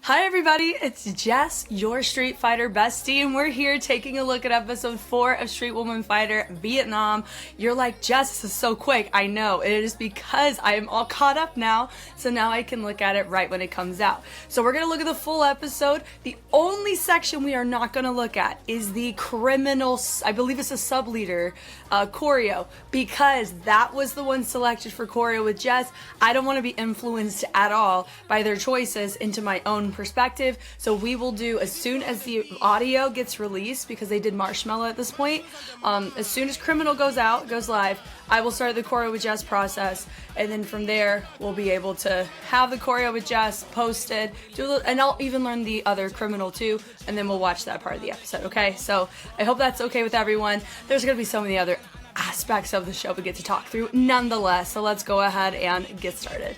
Hi everybody, it's Jess, your Street Fighter bestie, and we're here taking a look at episode 4 of Street Woman Fighter Vietnam. You're like, Jess, this is so quick. I know, it is because I am all caught up now, so now I can look at it right when it comes out. So we're going to look at the full episode. The only section we are not going to look at is the criminal, I believe it's a sub-leader, choreo, because that was the one selected for choreo with Jess. I don't want to be influenced at all by their choices into my own perspective, so we will do as soon as the audio gets released, because they did Marshmallow at this point. As soon as Criminal goes live, I will start the choreo with Jess process, and then from there we'll be able to have the choreo with Jess posted, and I'll even learn the other Criminal too, and then we'll watch that part of the episode. Okay, so I hope that's okay with everyone. There's gonna be so many other aspects of the show we get to talk through nonetheless, so let's go ahead and get started.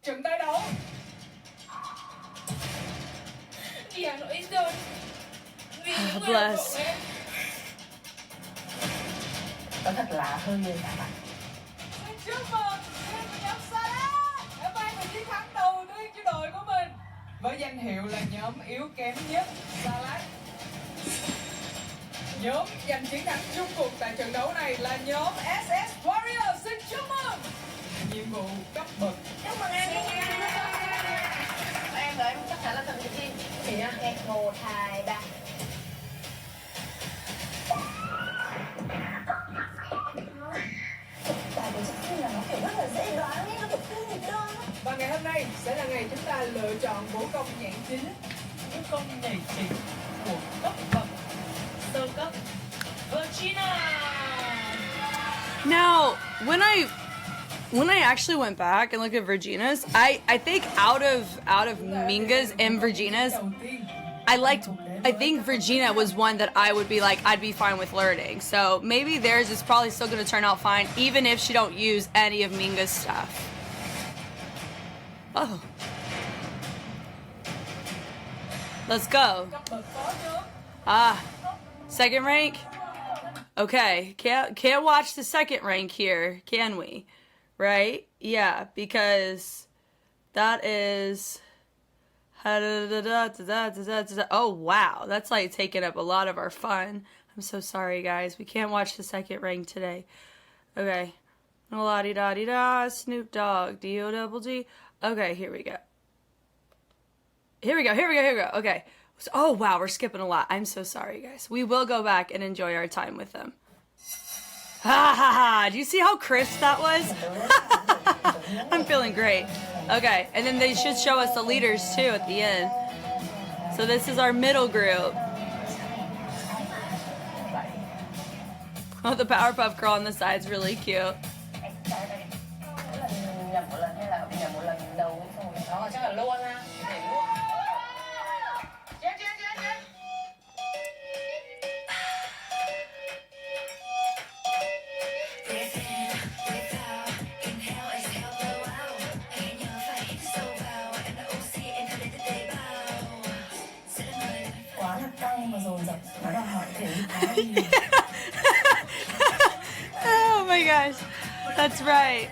Trận tái đấu vì HANOIXGIRLS, vì những người ủng hộ em. Có thật là hơi nhiều các bạn. Xin chúc mừng team của nhóm Sala đã mang về chiến thắng đầu tiên cho đội của mình với danh hiệu là nhóm yếu kém nhất Sala. Nhóm giành chiến thắng chung cuộc tại trận đấu này là nhóm SS Warriors. Xin chúc mừng. Nhiệm vụ cấp bậc. Chúc mừng em. Em rồi, em chắc chắn là cần cái gì? Thì nha, 1, 2, 3. Tại vì chắc là nó kiểu rất là dễ đoán ấy, nó kiểu không gì đơn. Và ngày hôm nay sẽ là ngày chúng ta lựa chọn vũ công nhảy chính, vũ công nhảy chính của cấp bậc sơ cấp Virginia. Now, when I actually went back and looked at Virginia's, I think out of Minga's and Virginia's, I think Virginia was one that I would be like, I'd be fine with learning. So maybe theirs is probably still going to turn out fine, even if she don't use any of Minga's stuff. Oh. Let's go. Second rank? Okay, can't watch the second rank here, can we? Right? Yeah, because that is... Oh, wow. That's like taking up a lot of our fun. I'm so sorry, guys. We can't watch the second rank today. Okay. La-di-da-di-da, Snoop Dogg, D-O-double-G. Okay, here we go. Here we go. Okay. Oh, wow, we're skipping a lot. I'm so sorry, guys. We will go back and enjoy our time with them. Ha ha ha! Do you see how crisp that was? I'm feeling great. Okay, and then they should show us the leaders too at the end. So this is our middle group. Oh, the Powerpuff Girl on the side's really cute. Oh my gosh, that's right.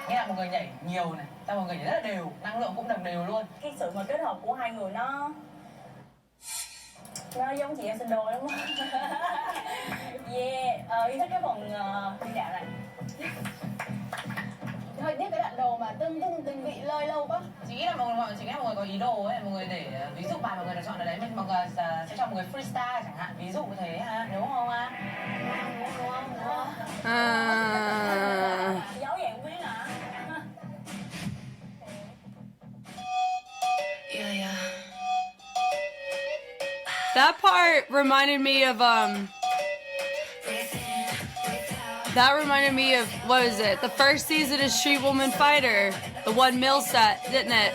Nghe là một người nhảy nhiều này, ta một người nhảy rất là đều, năng lượng cũng đồng đều luôn. Cái sự mà kết hợp của hai người nó giống chị em sinh đôi đúng không? Yeah, yêu thích cái phần đi dạo này. Hơi tiếc cái đoạn đồ mà từng bị lơi lâu quá. Chị nghĩ là mọi người có ý đồ ấy, mọi người để ví dụ bài mọi người đã chọn ở đấy, mọi người sẽ cho mọi người freestyle chẳng hạn, ví dụ như thế ha, đúng không ạ? Đúng không? Giấu vậy không biết hả? Yeah. That part reminded me of That reminded me of, what is it? The first season of Street Woman Fighter. The 1 mil set, didn't it?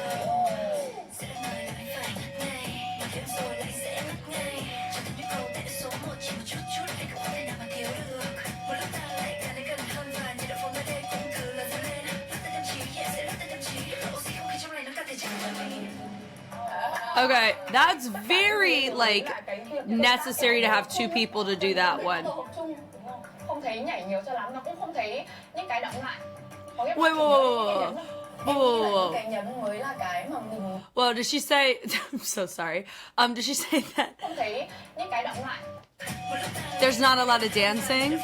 Okay, that's very like necessary to have two people to do that one. Không thấy nhảy nhiều cho lắm, nó cũng không thấy những cái động lại. Whoa. Cái nhấn mới là cái mà mình. Well, did she say? I'm so sorry. Did she say that? Không thấy những cái động lại. There's not a lot of dancing.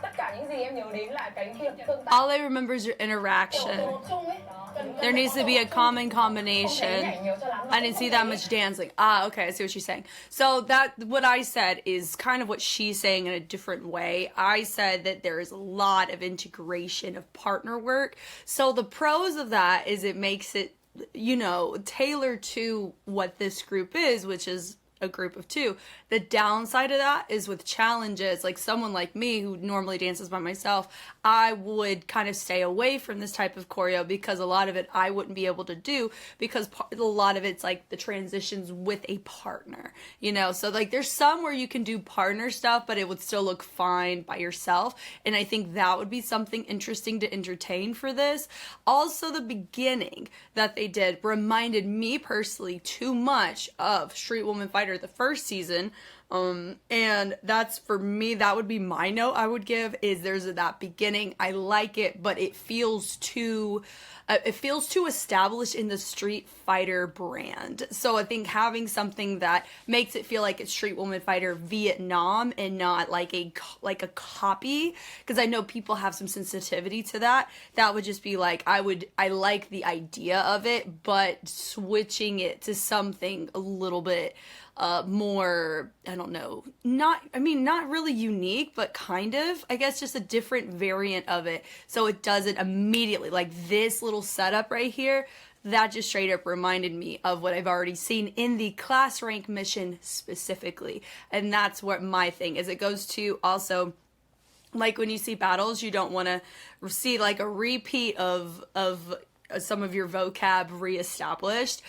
Tất cả những gì em nhớ đến là cái việc tương tác. All I remember is your interaction. There needs to be a common combination. I didn't see that much dancing. Ah, okay, I see what she's saying. So that, what I said is kind of what she's saying in a different way. I said that there is a lot of integration of partner work. So the pros of that is it makes it, you know, tailored to what this group is, which is a group of two. The downside of that is with challenges, like someone like me who normally dances by myself, I would kind of stay away from this type of choreo because a lot of it I wouldn't be able to do because a lot of it's like the transitions with a partner, you know? So like there's some where you can do partner stuff, but it would still look fine by yourself. And I think that would be something interesting to entertain for this. Also, the beginning that they did reminded me personally too much of Street Woman Fighter, the first season. And that's, for me, that would be my note I would give, is there's that beginning. I like it, but it feels too established in the Street Fighter brand. So I think having something that makes it feel like it's Street Woman Fighter Vietnam and not like a copy, because I know people have some sensitivity to that. That would just be like, I like the idea of it, but switching it to something a little bit more, I don't know, not really unique, but kind of, I guess, just a different variant of it. So it doesn't immediately, like this little setup right here, that just straight up reminded me of what I've already seen in the class rank mission specifically. And that's what my thing is. It goes to also, like when you see battles, you don't want to see like a repeat of some of your vocab reestablished.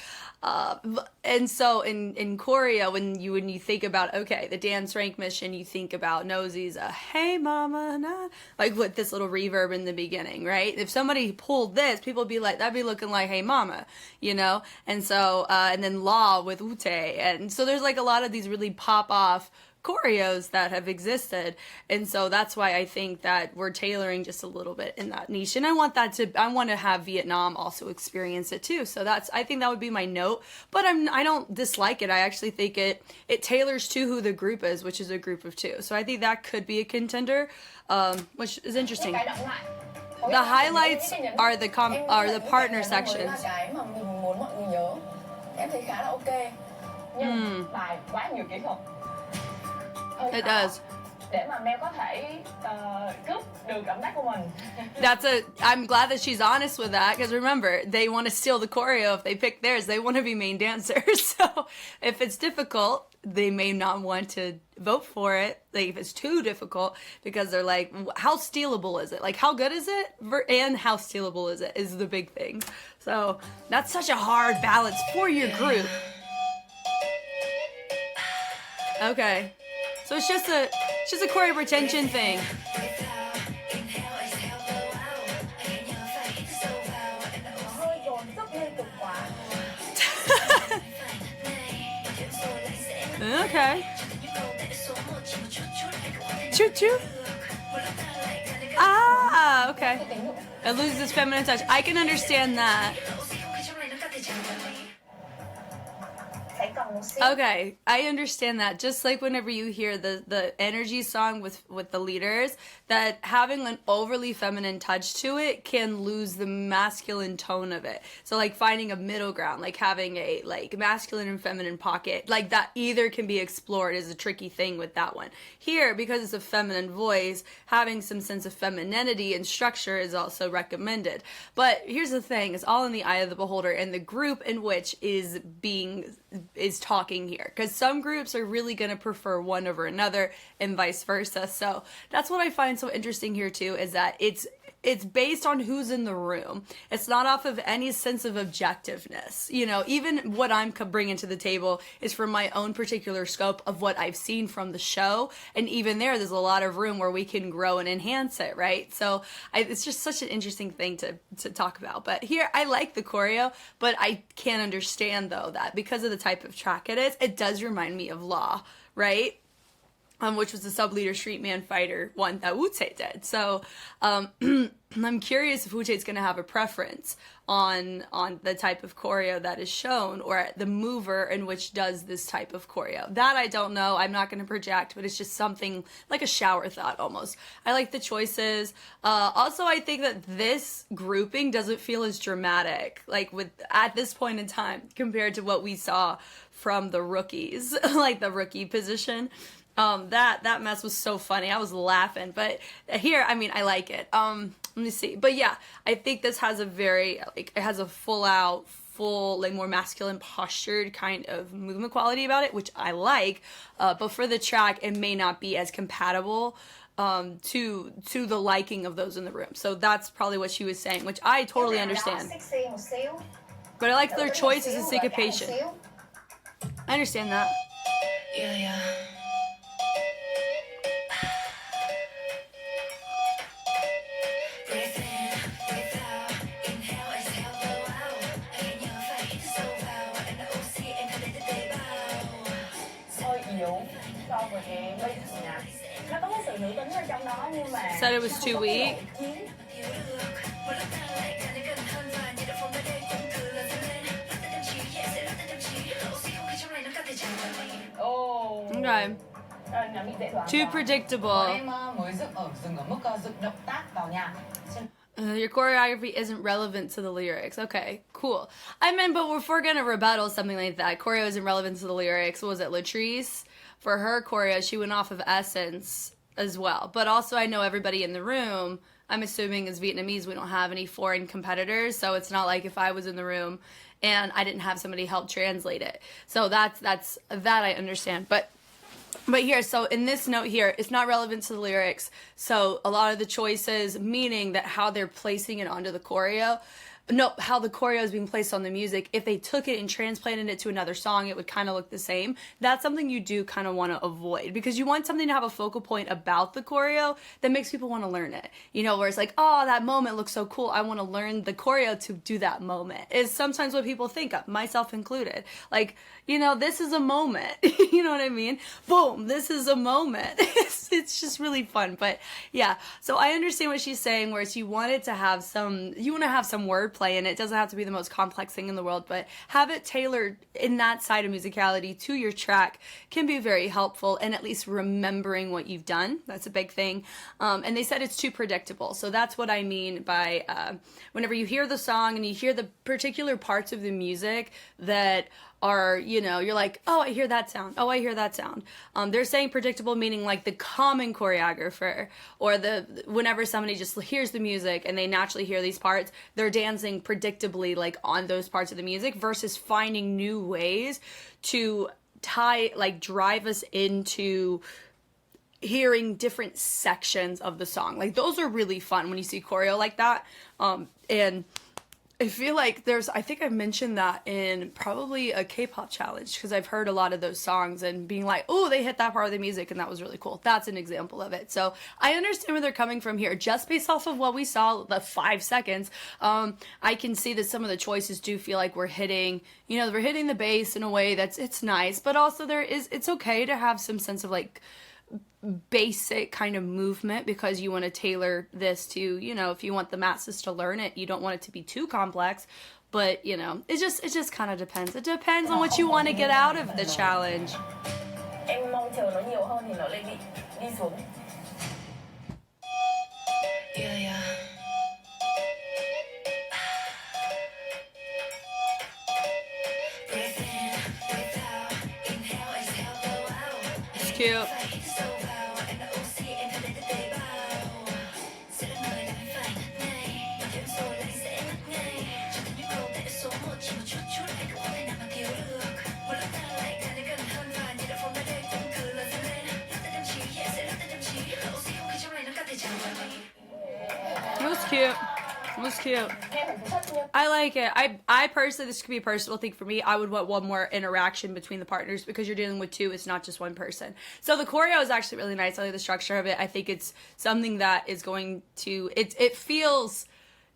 And so in choreo, when you think about, okay, the dance rank mission, you think about Nosey's hey mama, nah, like with this little reverb in the beginning, right? If somebody pulled this, people would be like, that'd be looking like hey mama, you know? And so, and then La with Ute. And so there's like a lot of these really pop off choreos that have existed, and so that's why I think that we're tailoring just a little bit in that niche, and I want to have Vietnam also experience it too. So I think that would be my note, but I don't dislike it. I actually think it tailors to who the group is, which is a group of two. So I think that could be a contender, which is interesting. The highlights are the partner sections. It does. Để mà Mel có thể cướp được cảm giác của mình. I'm glad that she's honest with that, because remember, they want to steal the choreo. If they pick theirs, they want to be main dancers. So if it's difficult, they may not want to vote for it. Like if it's too difficult, because they're like, how stealable is it? Like how good is it? And how stealable is it is the big thing. So that's such a hard balance for your group. Okay. So it's just a choreo retention thing. Okay. Choo choo. Ah, okay. It loses its feminine touch. I can understand that. Okay, I understand that. Just like whenever you hear the energy song with the leaders, that having an overly feminine touch to it can lose the masculine tone of it. So like finding a middle ground, like having a like masculine and feminine pocket, like that either can be explored is a tricky thing with that one. Here, because it's a feminine voice, having some sense of femininity and structure is also recommended. But here's the thing, it's all in the eye of the beholder and the group in which is talking here, because some groups are really going to prefer one over another and vice versa. So that's what I find so interesting here too, is that it's based on who's in the room. It's not off of any sense of objectiveness. You know, even what I'm bringing to the table is from my own particular scope of what I've seen from the show. And even there's a lot of room where we can grow and enhance it, right? So it's just such an interesting thing to talk about. But here, I like the choreo, but I can't understand, though, that because of the type of track it is, it does remind me of Law, right? Which was the sub-leader street man fighter one that Wu-Tae did. So I'm curious if Wu-Tae's going to have a preference on the type of choreo that is shown, or the mover in which does this type of choreo. That I don't know. I'm not going to project, but it's just something like a shower thought almost. I like the choices. Also, I think that this grouping doesn't feel as dramatic, like at this point in time, compared to what we saw from the rookies, like the rookie position. That mess was so funny. I was laughing, but here, I mean, I like it. Let me see. But yeah, I think this has a very, like, it has a full, like, more masculine postured kind of movement quality about it, which I like. But for the track, it may not be as compatible to the liking of those in the room. So that's probably what she was saying, which I totally understand. But I like their choices and syncopation. I understand that. Yeah. Said it was too weak. Okay. Too predictable. Your choreography isn't relevant to the lyrics. Okay, cool. I mean, but if we're gonna rebuttal something like that, choreo isn't relevant to the lyrics. What was it, Latrice? For her choreo, she went off of Essence as well. But also, I know everybody in the room, I'm assuming is Vietnamese. We don't have any foreign competitors, so it's not like if I was in the room and I didn't have somebody help translate it. So that I understand. But here, so in this note here, it's not relevant to the lyrics. So a lot of the choices, meaning that how they're placing it onto the choreo, how the choreo is being placed on the music, if they took it and transplanted it to another song, it would kind of look the same. That's something you do kind of want to avoid, because you want something to have a focal point about the choreo that makes people want to learn it. You know, where it's like, oh, that moment looks so cool, I want to learn the choreo to do that moment, is sometimes what people think of, myself included. Like, you know, this is a moment. You know what I mean? Boom, this is a moment. It's just really fun. But yeah, so I understand what she's saying, whereas you want it to have some wordplay in it. It doesn't have to be the most complex thing in the world, but have it tailored in that side of musicality to your track can be very helpful, and at least remembering what you've done. That's a big thing. And they said it's too predictable. So that's what I mean by whenever you hear the song and you hear the particular parts of the music that are, you know, you're like, oh, I hear that sound. Oh, I hear that sound. They're saying predictable, meaning like the common choreographer, or whenever somebody just hears the music and they naturally hear these parts, they're dancing predictably like on those parts of the music, versus finding new ways to drive us into hearing different sections of the song. Like, those are really fun when you see choreo like that. And I feel like I think I mentioned that in probably a K-pop challenge, because I've heard a lot of those songs and being like, oh, they hit that part of the music and that was really cool. That's an example of it. So I understand where they're coming from here. Just based off of what we saw, the 5 seconds, I can see that some of the choices do feel like we're hitting the bass in a way it's nice, but also it's okay to have some sense of like basic kind of movement, because you want to tailor this to, you know, if you want the masses to learn it, you don't want it to be too complex. But, you know, it just kind of depends. It depends on what you want to get out of the challenge. Em mong chờ nó nhiều hơn thì nó lại bị đi xuống. Yeah. It's cute. It was cute. It was cute. Nghe phải thích nhưng I like it. I personally, this could be a personal thing for me. I would want one more interaction between the partners because you're dealing with two. It's not just one person. So the choreo is actually really nice. I like the structure of it. I think it's something that is going to, it feels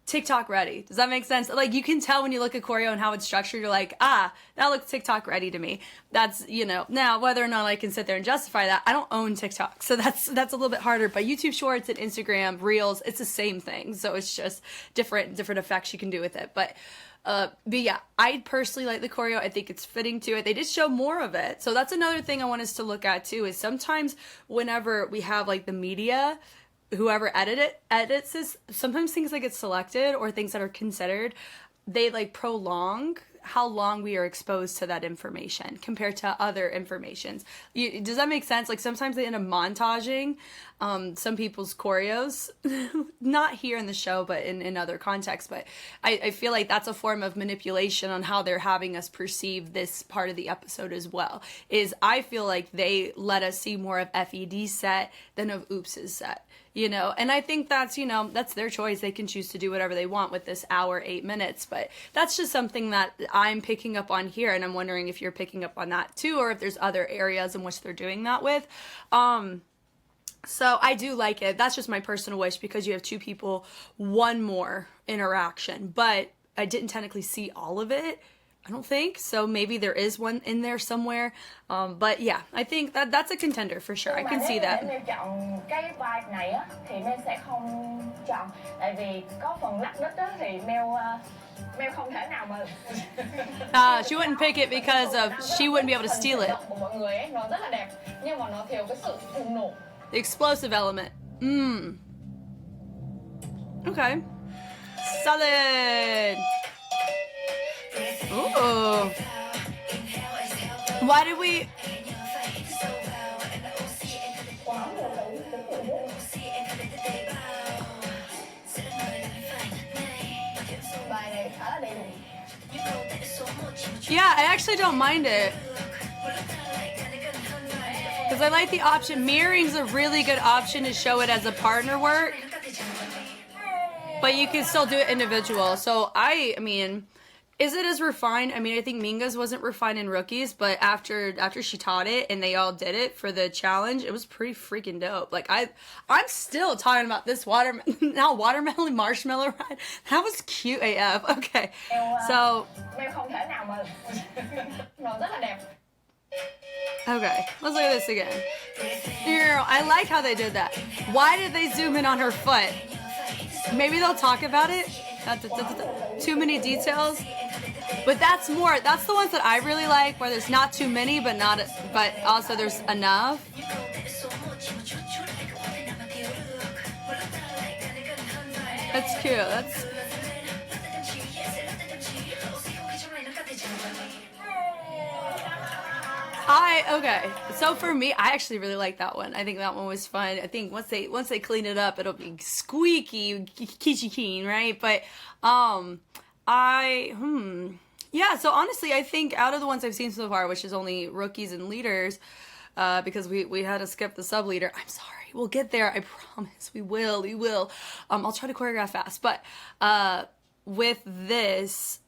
TikTok ready. Does that make sense? Like, you can tell when you look at choreo and how it's structured, you're like, that looks TikTok ready to me. That's, now whether or not I can sit there and justify that, I don't own TikTok. So that's a little bit harder, but YouTube Shorts and Instagram Reels, it's the same thing. So it's just different effects you can do with it. But yeah, I personally like the choreo. I think it's fitting to it. They did show more of it. So that's another thing I want us to look at too, is sometimes whenever we have like the media, whoever edits this, sometimes things that get selected or things that are considered, they like prolong how long we are exposed to that information compared to other informations. Does that make sense? Like sometimes they end up montaging some people's choreos, not here in the show, but in other contexts. But I feel like that's a form of manipulation on how they're having us perceive this part of the episode as well. I feel like they let us see more of F.E.D's set than of Oops's set. And I think that's, that's their choice. They can choose to do whatever they want with this hour, 8 minutes, but that's just something that I'm picking up on here. And I'm wondering if you're picking up on that too, or if there's other areas in which they're doing that with. So I do like it. That's just my personal wish, because you have two people, one more interaction, but I didn't technically see all of it. I don't think so. Maybe there is one in there somewhere, but yeah, I think that's a contender for sure. I can see that. Nếu chọn cái vai này á thì Mel sẽ không chọn, tại vì có phần lắc đít á thì Mel không thể nào mà She wouldn't pick it because she wouldn't be able to steal it. Của mọi người ấy, nó rất là đẹp nhưng mà nó thiếu cái sự bùng nổ. The explosive element. Okay. Solid. Ooh. Why did we... Bài này khá là đầy đủ. Yeah, I actually don't mind it. Because I like the option. Mirroring's a really good option to show it as a partner work. But you can still do it individual. So I mean... Is it as refined? I mean, I think Minga's wasn't refined in Rookies, but after she taught it and they all did it for the challenge, it was pretty freaking dope. Like I'm still talking about this watermelon marshmallow ride. That was cute AF. Okay, so Không thể nào mà nó rất là đẹp. Okay, let's look at this again. I like how they did that. Why did they zoom in on her foot? Maybe they'll talk about it. Too many details. But that's the ones that I really like, where there's not too many, but also there's enough. That's cute. Okay. So for me, I actually really like that one. I think that one was fun. I think once they clean it up, it'll be squeaky, keechy keen, right? But yeah. So honestly, I think out of the ones I've seen so far, which is only Rookies and Leaders, because we had to skip the sub leader. I'm sorry. We'll get there. I promise. We will. I'll try to choreograph fast. But with this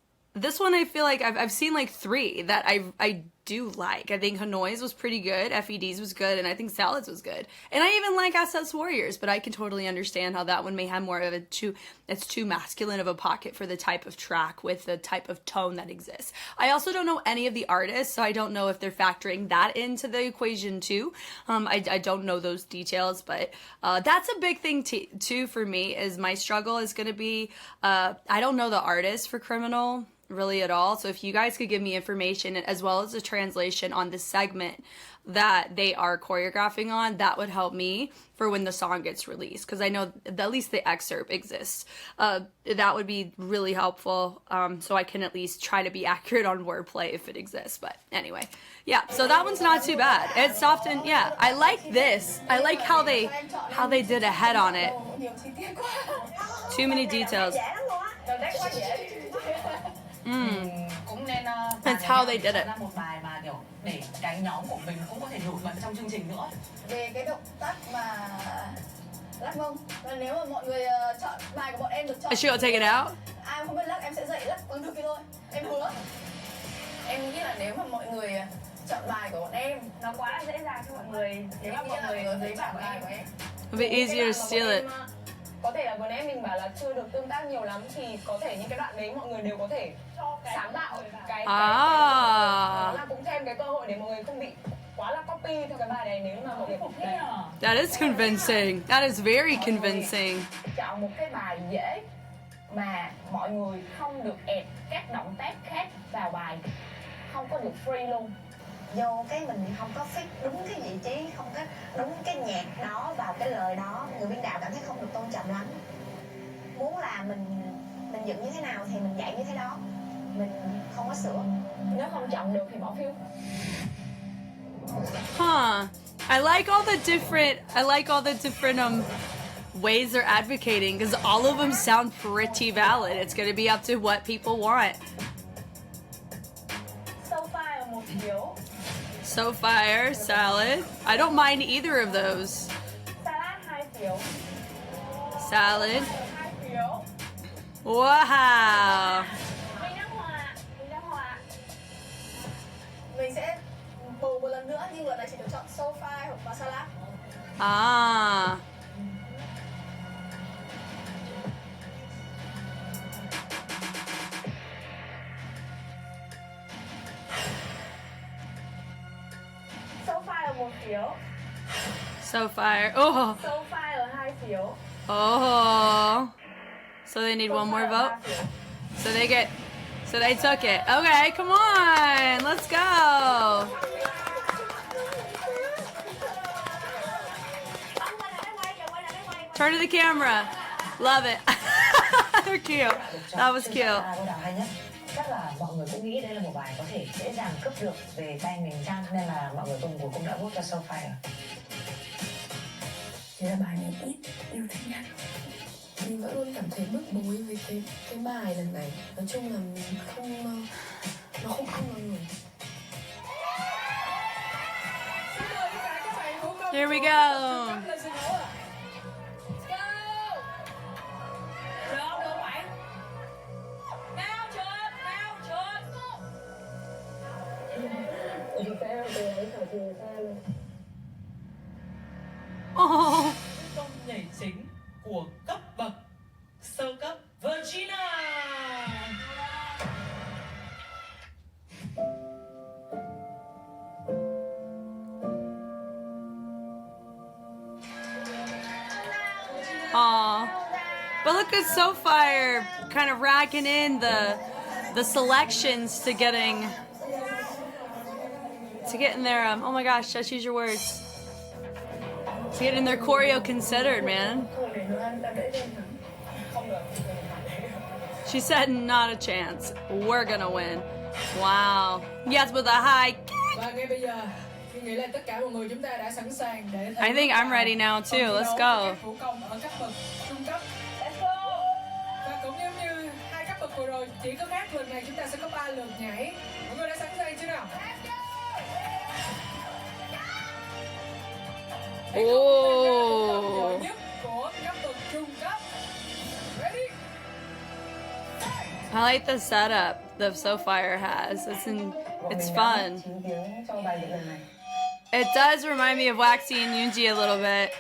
one, I feel like I've seen like 3 that I do like. I think Hanoi's was pretty good, F.E.D's was good, and I think Salad's was good. And I even like SS Warriors, but I can totally understand how that one may have more of it's too masculine of a pocket for the type of track with the type of tone that exists. I also don't know any of the artists, so I don't know if they're factoring that into the equation too. I don't know those details, but that's a big thing too for me, is my struggle is going to be, I don't know the artist for Criminal really at all. So if you guys could give me information as well as a translation on the segment that they are choreographing on, that would help me for when the song gets released, because I know at least the excerpt exists. That would be really helpful, so I can at least try to be accurate on wordplay if it exists. But anyway, yeah, so that one's not too bad. It's soft, and yeah, I like this. I like how they did a head on it. Too many details. That's how they did it. Một bài mà kiểu để cái nhóm của mình cũng có thể nổi bật trong chương trình nữa. Về cái động tác mà Lắc mông. Và nếu mà mọi người chọn bài của bọn em được chọn. Is she gonna take it out? Ai không biết lắc em sẽ dạy lắc bằng được kia thôi. Em hứa. Em nghĩ là nếu mà mọi người chọn bài của bọn em, nó quá dễ dàng cho mọi người. Nếu mà mọi người lấy bài của em. It'll be easier to steal it. Có thể là vừa nãy mình bảo là chưa được tương tác nhiều lắm thì có thể những cái đoạn đấy mọi người đều có thể sáng tạo cái đó là cũng thêm cái cơ hội để mọi người không bị quá là copy theo cái bài này nếu mà mọi người không thích. That is convincing. That is very convincing. Chọn một cái bài dễ mà mọi người không được ép các động tác khác vào bài, không có được free luôn. Vô cái mình không có fit đúng cái vị trí, không có đúng cái nhạc đó vào cái lời đó, người biên đạo cảm thấy không được tôn trọng lắm. Muốn là mình dựng như thế nào thì mình dạy như thế đó, mình không có sửa. Nếu không chọn được thì bỏ phiếu. Huh. I like all the different ways they're advocating because all of them sound pretty valid. It's going to be up to what people want. So far là 1 phiếu. So fire, salad. I don't mind either of those. Salad 2 phiếu. Salad. 2 phiếu. Wow. Mình đang hòa. Mình sẽ bầu một lần nữa nhưng lần này chỉ được chọn sofa hoặc salad. Ah. So far là 1 phiếu. So fire. Oh. So far là 2 phiếu. Oh. So they need one more vote. So they took it. Okay, come on. Let's go. Turn to the camera. Love it. They're cute. That was cute. Chắc là mọi người cũng nghĩ đây là một bài có thể dễ dàng cướp được về tay mình chăng, nên là mọi người cùng cũng đã vote cho Sophie. Thế là bài này ít yêu thích nhất. Mình vẫn luôn cảm thấy bức bối với cái bài lần này. Nói chung là mình nó không ăn vào người. Here we go. Oh. Công nhảy chính của cấp bậc sơ cấp Virginia. Aw. But look at SoFire kind of racking in the selections to getting their oh my gosh, just use your words. To getting their choreo considered, man. She said not a chance. We're gonna win. Wow. Yes, with a high kick. Và ngay bây giờ, tôi nghĩ là tất cả mọi người chúng ta đã sẵn sàng để I think I'm ready now too. Let's go. thủ công ở cấp bậc trung cấp. Và cũng giống như hai cấp bậc vừa rồi, chỉ có khác lần này chúng ta sẽ có 3 lượt nhảy. Mọi người đã sẵn sàng chưa nào? Oh. Nhất của cấp bậc trung cấp. Ready? I like the setup the SoFire has. It's fun. It does remind me of Waxy and Yoonji a little bit.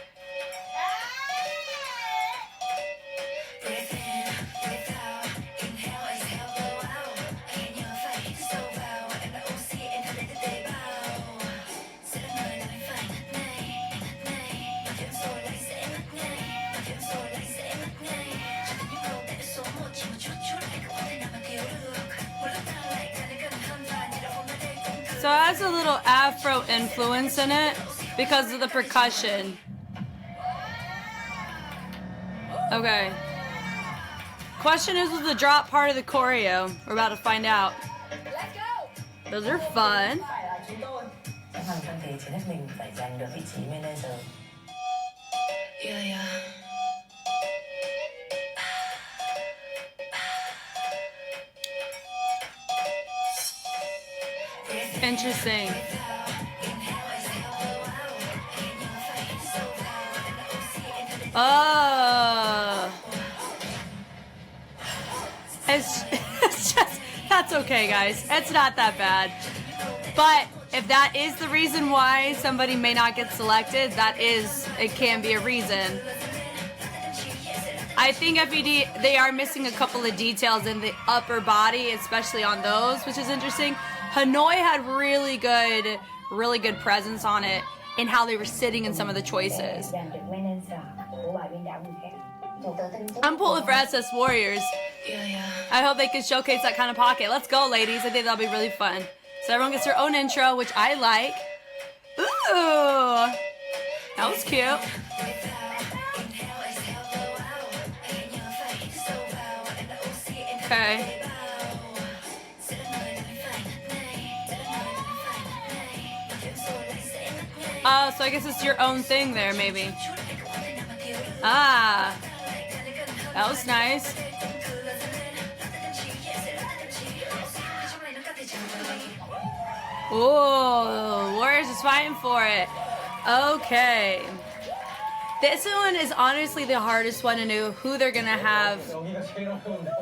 So it has a little Afro influence in it because of the percussion. Okay. Question is, was the drop part of the choreo? We're about to find out. Those are fun. Hoàng thân thế chỉ hết mình phải giành được vị trí manager. Interesting. Oh. It's just, that's okay, guys. It's not that bad. But if that is the reason why somebody may not get selected, it can be a reason. I think F.E.D, they are missing a couple of details in the upper body, especially on those, which is interesting. Hanoi had really good presence on it in how they were sitting in some of the choices. I'm pulling for SS Warriors. I hope they can showcase that kind of pocket. Let's go, ladies. I think that'll be really fun. So everyone gets their own intro, which I like. Ooh, that was cute. Okay. Oh, so I guess it's your own thing there, maybe. Ah, that was nice. Ooh, Warriors is fighting for it. Okay. This one is honestly the hardest one to know who they're gonna have.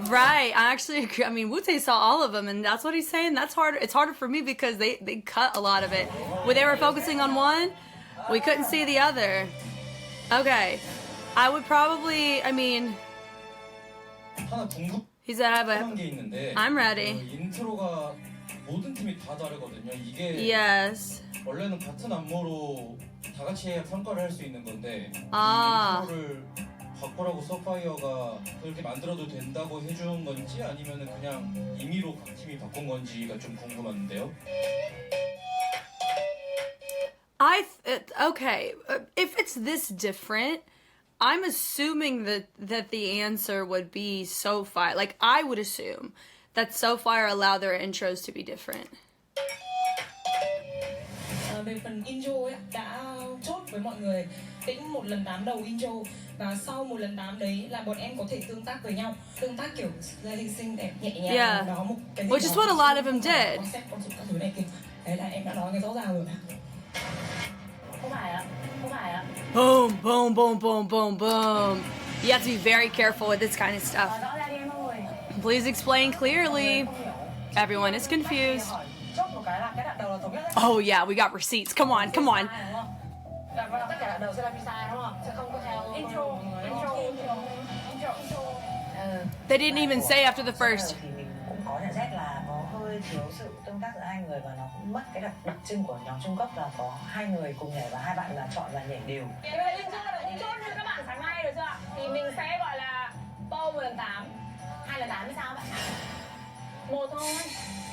Right, I actually agree. I mean, Wu-Tae saw all of them, and that's what he's saying. That's harder. It's harder for me because they cut a lot of it. When they were focusing on one, we couldn't see the other. Okay, I would probably. I mean, he said, I'm ready. 모든 팀이 다 다르거든요. 이게 Yes. 원래는 같은 안무로 다 같이 해야 평가를 할 수 있는 건데 인트로를 바꾸라고 서파이어가 그렇게 만들어도 된다고 해준 건지 아니면은 그냥 임의로 각 팀이 바꾼 건지가 좀 궁금한데요. Okay, if it's this different, I'm assuming that the answer would be SoFi. Like, I would assume that SoFi allow their intros to be different. Về phần intro ấy đã chốt với mọi người tính một lần 8 đầu intro và sau một lần 8 đấy là bọn em có thể tương tác với nhau, tương tác kiểu xinh đẹp nhẹ nhàng đó một cái gì which is what a lot of them did. Các thứ này kìa. Đấy là em đã nói cái rõ ràng rồi. Không phải ạ. Boom, boom, boom, boom, boom, boom. You have to be very careful with this kind of stuff. Please explain clearly. Everyone is confused. Oh yeah, we got receipts. Come on, come on. They didn't even say after the first. Có nhận xét là có hơi thiếu sự tương tác giữa hai người và nó cũng mất cái đặc trưng của nhóm Trung Cấp là có hai người cùng nhảy và hai bạn là chọn và nhảy đều. Về intro là cũng chốt như các bạn sáng nay rồi chưa ạ? Thì mình sẽ gọi là bow 1 lần 8. 2 lần 8 thì sao bạn? Một thôi.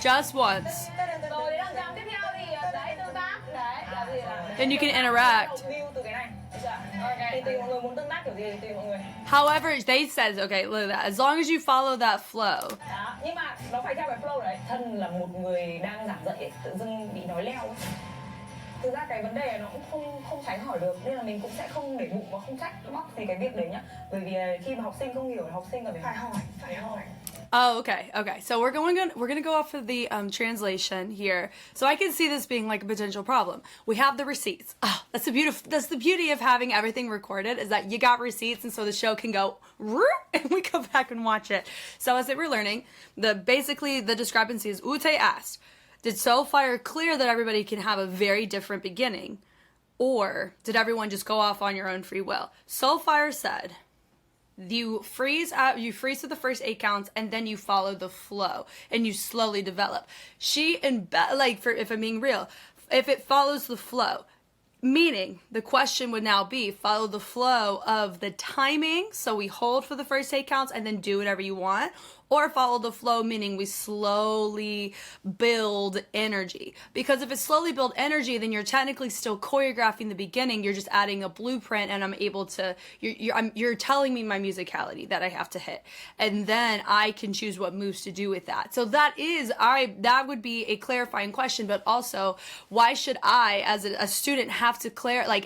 Just once. Rồi đến lần tiếp theo thì đấy tương tác. Đấy là gì là Then you can interact. từ cái này. Thì tùy mọi người muốn tương tác kiểu gì thì tùy mọi người. However, they says, okay, look at that. As long as you follow that flow. Đó, nhưng mà nó phải theo cái flow đấy. Thân là một người đang giảng dạy ấy, tự dưng bị nói leo ấy. Thực ra cái vấn đề nó cũng không tránh khỏi được nên là mình cũng sẽ không để bụng và không trách móc gì cái việc đấy nhá. Bởi vì khi mà học sinh không hiểu thì học sinh cần phải hỏi. Oh, okay, okay. So we're gonna go off of the translation here. So I can see this being like a potential problem. We have the receipts. Oh, that's the beauty of having everything recorded is that you got receipts, and so the show can go and we go back and watch it. So as they were learning, basically the discrepancy is Ute asked, did SoFi clear that everybody can have a very different beginning, or did everyone just go off on your own free will? SoFi said, you freeze to the first 8 counts and then you follow the flow and you slowly develop. If I'm being real, if it follows the flow, meaning the question would now be follow the flow of the timing, so we hold for the first 8 counts and then do whatever you want, or follow the flow, meaning we slowly build energy. Because if it's slowly build energy, then you're technically still choreographing the beginning. You're just adding a blueprint, and I'm able to. You're telling me my musicality that I have to hit, and then I can choose what moves to do with that. So that would be a clarifying question. But also, why should I, as a student, have to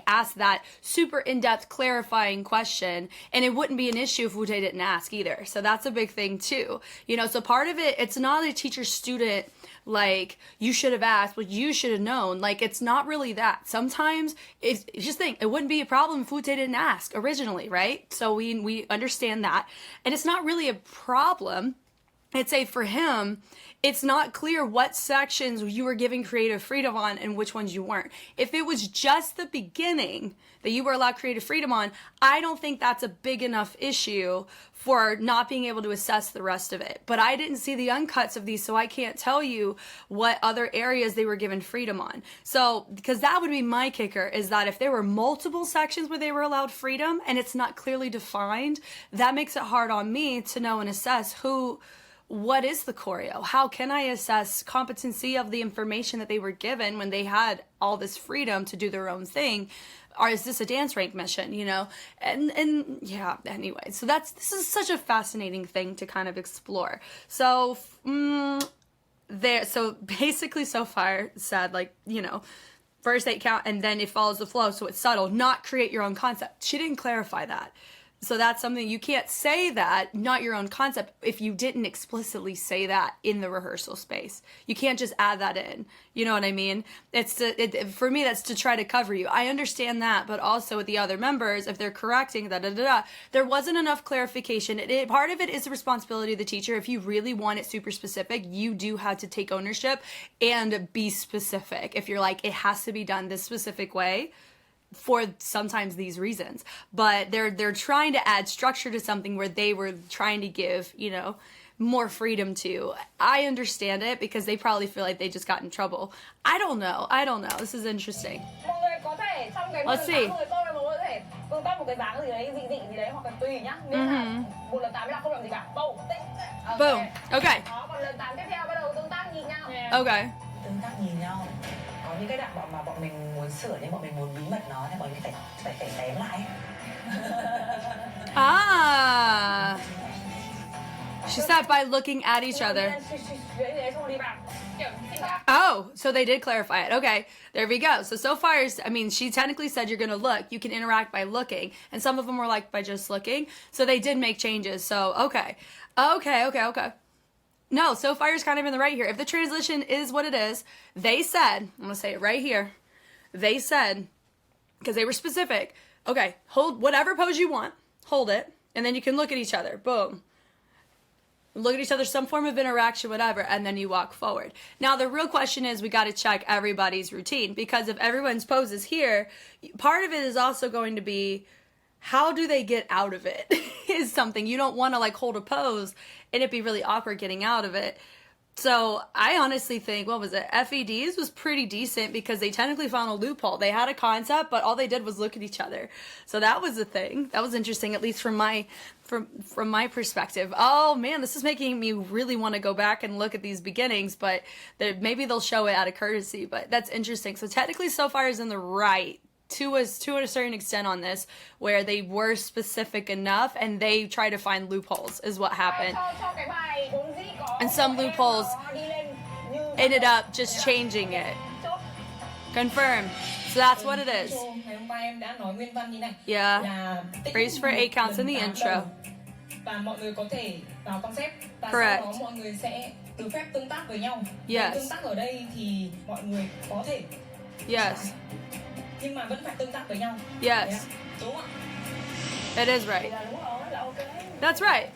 ask that super in-depth clarifying question? And it wouldn't be an issue if Wu-Tae didn't ask either. So that's a big thing too. you. You know, so part of it, it's not a teacher-student, like, you should have asked, but you should have known. Like, it's not really that. Sometimes, it's just think, it wouldn't be a problem if Ute didn't ask originally, right? So we understand that. And it's not really a problem. I'd say for him, it's not clear what sections you were giving creative freedom on and which ones you weren't. If it was just the beginning that you were allowed creative freedom on, I don't think that's a big enough issue for not being able to assess the rest of it. But I didn't see the uncuts of these, so I can't tell you what other areas they were given freedom on. So, because that would be my kicker, is that if there were multiple sections where they were allowed freedom and it's not clearly defined, that makes it hard on me to know and assess what is the choreo? How can I assess competency of the information that they were given when they had all this freedom to do their own thing? Or is this a dance rank mission, you know? And yeah, anyway, so this is such a fascinating thing to kind of explore. So, so basically so far said, like, you know, first 8 count and then it follows the flow, so it's subtle, not create your own concept. She didn't clarify that. So that's something you can't say that, not your own concept, if you didn't explicitly say that in the rehearsal space. You can't just add that in. You know what I mean? For me, that's to try to cover you. I understand that, but also with the other members, if they're correcting, there wasn't enough clarification. Part of it is the responsibility of the teacher. If you really want it super specific, you do have to take ownership and be specific. If you're like, it has to be done this specific way, for sometimes these reasons, but they're trying to add structure to something where they were trying to give, you know, more freedom to. I understand it because they probably feel like they just got in trouble. I don't know. This is interesting. Let's see. Boom. Okay. Okay. Những cái đoạn mà bọn mình muốn sửa nhưng bọn mình muốn bí mật nó thì bọn mình phải tém lại. Ah. She said by looking at each other. Oh, so they did clarify it. Okay, there we go. So far, I mean, she technically said you're going to look. You can interact by looking. And some of them were like by just looking. So they did make changes. So, okay. No, so far is kind of in the right here. If the translation is what it is, they said, I'm going to say it right here. They said, because they were specific, okay, hold whatever pose you want, hold it, and then you can look at each other. Boom. Look at each other, some form of interaction, whatever, and then you walk forward. Now, the real question is we got to check everybody's routine, because if everyone's pose is here, part of it is also going to be, how do they get out of it is something. You don't want to like hold a pose and it'd be really awkward getting out of it. So I honestly think, what was it? F.E.D's was pretty decent because they technically found a loophole. They had a concept, but all they did was look at each other. So that was the thing. That was interesting, at least from my perspective. Oh man, this is making me really want to go back and look at these beginnings, but maybe they'll show it out of courtesy, but that's interesting. So technically so far is in the right. To a certain extent on this, where they were specific enough and they try to find loopholes is what happened. And some loopholes ended up just changing it. Confirmed. So that's what it is. Yeah. Praise for 8 counts in the intro. Correct. Yes. Yes. Yes. It is right. That's right.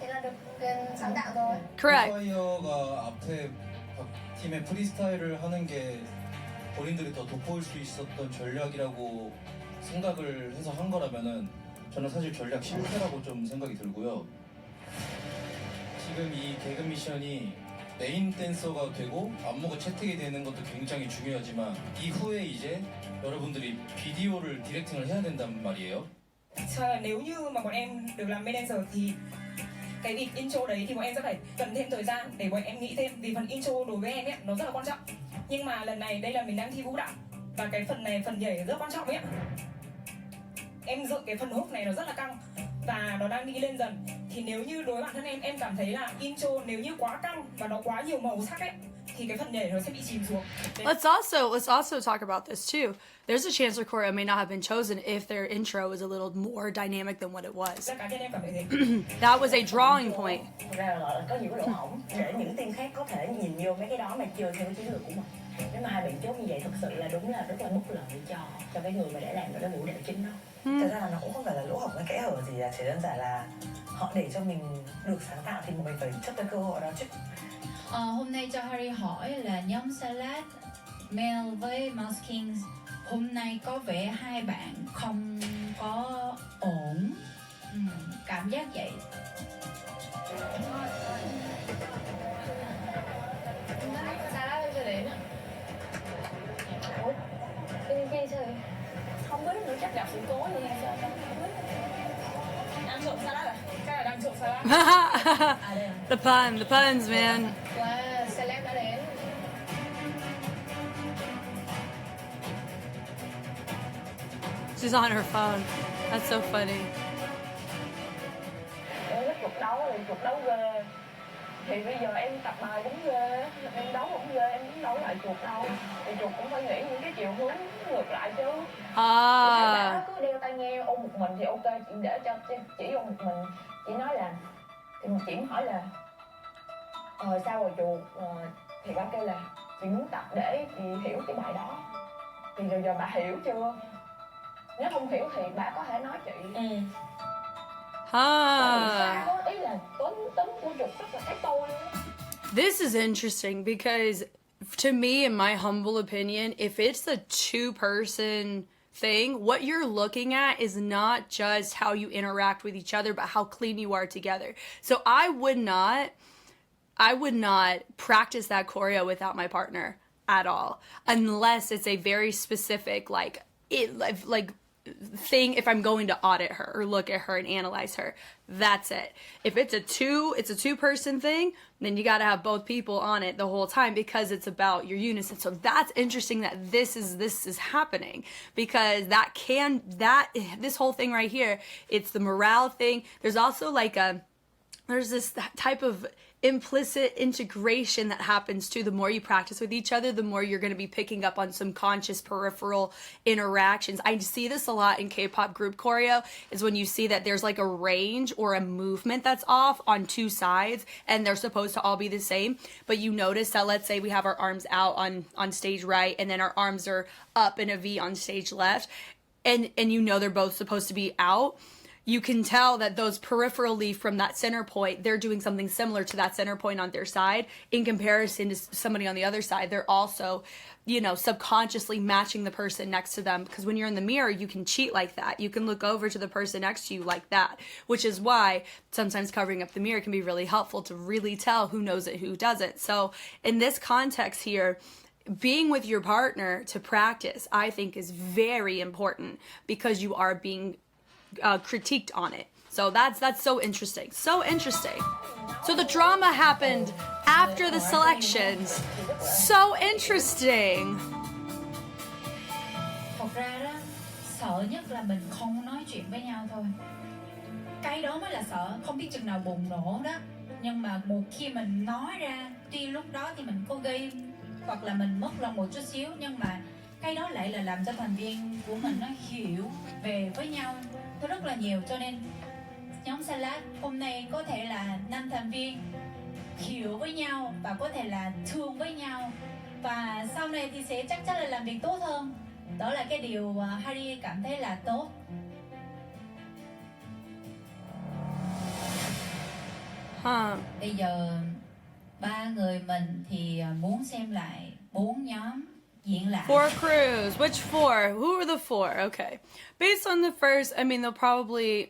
Correct. 스파이어가 앞에 팀의 프리스타일을 하는 게 본인들이 더 돋보일 수 있었던 전략이라고 생각을 해서 한 거라면은 저는 사실 전략 실패라고 좀 생각이 들고요. 지금 이 개그 미션이 메인 댄서가 되고 안무가 채택이 되는 것도 굉장히 중요하지만 이후에 이제 여러분들이 비디오를 디렉팅을 해야 된단 말이에요. Nếu như mà bọn em được làm main dancer thì cái việc intro đấy thì bọn em sẽ phải cần thêm thời gian để bọn em nghĩ thêm, vì phần intro đối với em ấy nó rất là quan trọng. Nhưng mà lần này đây là mình đang thi vũ đạo và cái phần này, phần nhảy rất quan trọng ấy ạ. Em dựng cái phần hook này nó rất là căng và nó đang đi lên dần, thì nếu như đối với bản thân em cảm thấy là intro nếu như quá căng và nó quá nhiều màu sắc ấy thì cái phần nhảy nó sẽ bị chìm xuống. Let's also talk about this too. There's a chance their choreo may not have been chosen if their intro was a little more dynamic than what it was. That was a drawing point. Thật ra là có những lỗ hổng để những team khác có thể nhìn vô mấy cái đó mà chưa theo chiến lược của mình. Nếu mà hai bạn chốt như vậy thực sự là đúng là rất là bất lợi cho cái người mà để làm cái vũ đạo chính đó. Thật ra là nó cũng không phải là lỗ hổng hay kẽ hở gì, chỉ đơn giản là họ để cho mình được sáng tạo thì mình phải chấp cái cơ hội đó chứ. Hôm nay cho Harry hỏi là nhóm salad Mel với Mouse Kings hôm nay có vẻ hai bạn không có ổn, cảm giác vậy. Salad chưa đến. Ủa? Bên kia sao vậy? Không biết nữa, chắc gặp sự cố gì hay sao không biết. Đang trộn salad à? Chắc là đang trộn salad. The puns, man. Wow, salad đã đến. She's on her phone. That's so funny. Cái cuộc đấu là cuộc đấu ghê. Thì bây giờ em tập bài cũng ghê, em đấu cũng ghê, em muốn đấu lại chuột đâu. Thì chuột cũng phải nghĩ những cái chiều hướng ngược lại chứ. Nó cứ đeo tai nghe ôm một mình thì ok, chị để cho chỉ ôm một mình. Chị nói là, thì chị hỏi là sao rồi chuột? Thì bà kêu là chị muốn tập để chị hiểu cái bài đó. Thì rồi giờ bà hiểu chưa? Nếu không hiểu thì bà có thể nói chị. This is interesting because to me, in my humble opinion, if it's a two-person thing, what you're looking at is not just how you interact with each other, but how clean you are together. So I would not practice that choreo without my partner at all, unless it's a very specific like thing. If I'm going to audit her or look at her and analyze her, that's it. If it's a two-person thing, then you got to have both people on it the whole time because it's about your unison. So that's interesting that this is happening because this whole thing right here, it's the morale thing. There's also there's this type of implicit integration that happens too. The more you practice with each other, the more you're going to be picking up on some conscious peripheral interactions. I see this a lot in K-pop group choreo, is when you see that there's like a range or a movement that's off on two sides and they're supposed to all be the same, but you notice that, let's say we have our arms out on stage right and then our arms are up in a V on stage left, and you know they're both supposed to be out. You can tell that those peripherally from that center point, they're doing something similar to that center point on their side in comparison to somebody on the other side. They're also, subconsciously matching the person next to them, because when you're in the mirror, you can cheat like that. You can look over to the person next to you like that, which is why sometimes covering up the mirror can be really helpful to really tell who knows it, who doesn't. So in this context here, being with your partner to practice, I think, is very important because you are being critiqued on it. So that's so interesting. So interesting. So the drama happened after the selections. So interesting. Thật ra đó, sợ nhất là mình không nói chuyện với nhau thôi. Cái đó mới là sợ, không biết chừng nào bùng nổ đó. Nhưng mà một khi mình nói ra, tuy lúc đó thì mình có gây hoặc là mình mất lòng một chút xíu, nhưng mà cái đó lại là làm cho thành viên của mình nó hiểu về với nhau nó rất là nhiều. Cho nên nhóm Salad hôm nay có thể là 5 thành viên hiểu với nhau và có thể là thương với nhau, và sau này thì sẽ chắc chắn là làm việc tốt hơn. Đó là cái điều Harry cảm thấy là tốt. Bây giờ ba người mình thì muốn xem lại 4 nhóm diễn lại. 4 crews. Which 4? Who are the 4? Okay. Based on the first, I mean, they'll probably...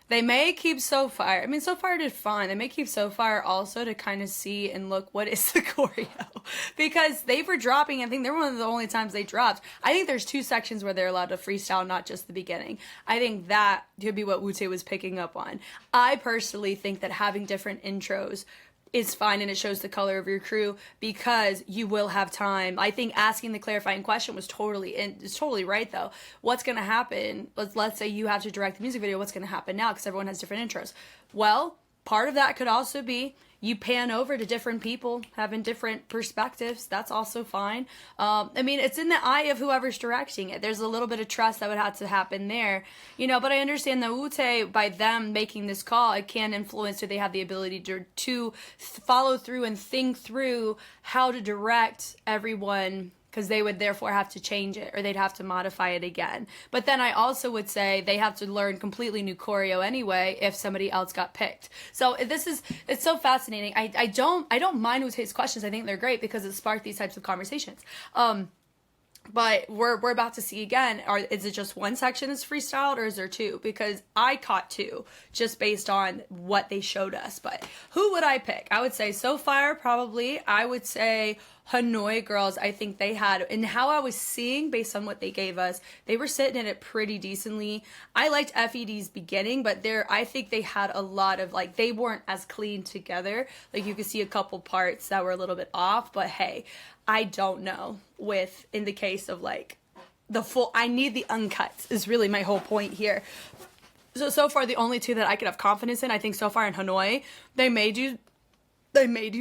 they may keep SoFire. I mean, SoFire did fine. They may keep SoFire also to kind of see and look what is the choreo. Because they were dropping, I think they were one of the only times they dropped. I think there's 2 sections where they're allowed to freestyle, not just the beginning. I think that could be what Wute was picking up on. I personally think that having different intros is fine, and it shows the color of your crew because you will have time. I think asking the clarifying question was totally right though. What's going to happen? Let's say you have to direct the music video. What's going to happen now? Because everyone has different intros. Well, part of that could also be you pan over to different people having different perspectives. That's also fine. I mean, it's in the eye of whoever's directing it. There's a little bit of trust that would have to happen there, you know, but I understand that Ute, by them making this call, it can influence, or they have the ability to follow through and think through how to direct everyone, because they would therefore have to change it, or they'd have to modify it again. But then I also would say they have to learn completely new choreo anyway if somebody else got picked. So it's so fascinating. I don't mind Ute's questions. I think they're great because it sparked these types of conversations. But we're about to see again, is it just one section is freestyled, or is there two? Because I caught two just based on what they showed us. But who would I pick? I would say So Fire, probably. I would say Hanoi Girls. I think they had, and how I was seeing based on what they gave us, they were sitting in it pretty decently. I liked F.E.D's beginning, but I think they had a lot of, like, they weren't as clean together. Like, you could see a couple parts that were a little bit off, but hey, I don't know in the case of like I need the uncuts is really my whole point here. So far the only two that I could have confidence in, I think So Far and Hanoi, they may do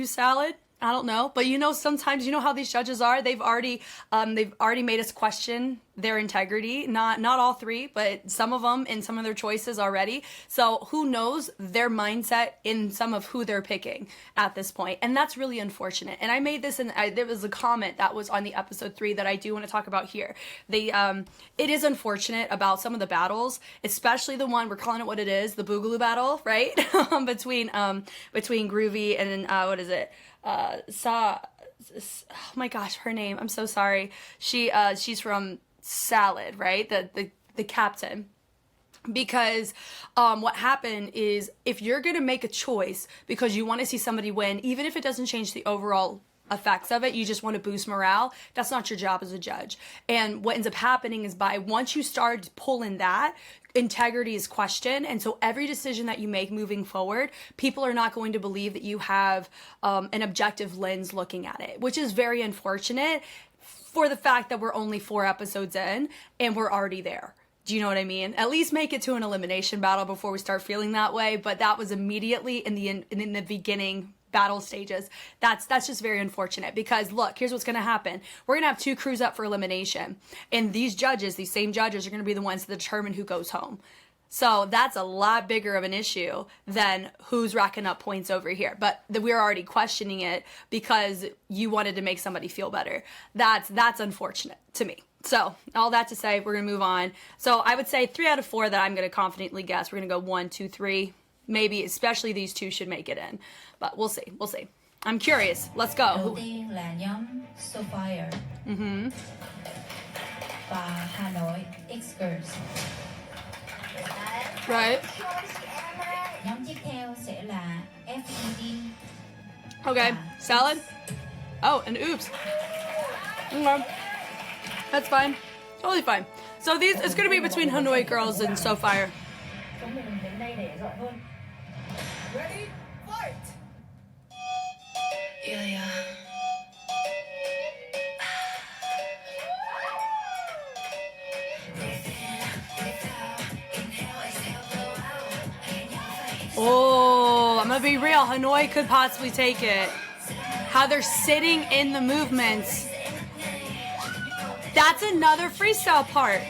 salad. I don't know, but you know, sometimes you know how these judges are. They've already made us question their integrity. Not all three, but some of them in some of their choices already. So who knows their mindset in some of who they're picking at this point, and that's really unfortunate. And I made this, there was a comment that was on the episode 3 that I do want to talk about here. It is unfortunate about some of the battles, especially the one we're calling it what it is, the Boogaloo battle, right? between Groovy and what is it? Oh my gosh, her name, I'm so sorry. She's from Salad, right? The captain. Because what happened is, if you're gonna make a choice because you want to see somebody win, even if it doesn't change the overall effects of it, you just want to boost morale, that's not your job as a judge. And what ends up happening is, once you start pulling that, integrity is questioned, and so every decision that you make moving forward, people are not going to believe that you have an objective lens looking at it, which is very unfortunate for the fact that we're only 4 episodes in and we're already there. Do you know what I mean? At least make it to an elimination battle before we start feeling that way. But that was immediately in the beginning battle stages. That's just very unfortunate, because look, here's what's going to happen. We're going to have 2 crews up for elimination, and these same judges are going to be the ones that determine who goes home. So that's a lot bigger of an issue than who's racking up points over here. But we're already questioning it because you wanted to make somebody feel better. That's unfortunate to me. So all that to say, we're going to move on. So I would say 3 out of 4 that I'm going to confidently guess. We're going to go 1, 2, 3. Maybe especially these 2 should make it in. But we'll see. I'm curious. Let's go. Đầu tiên là nhóm So Fire và HANOIXGIRLS. Right. Nhóm tiếp theo sẽ là F.E.D. Okay. Salad. Oh, and oops. Okay. That's fine. Totally fine. So it's going to be between Hanoi Girls and So Fire. Chúng mình đến đây để dọn hơn. Ready? Fight! Yeah. Oh, I'm gonna be real. Hanoi could possibly take it. How they're sitting in the movements. That's another freestyle part.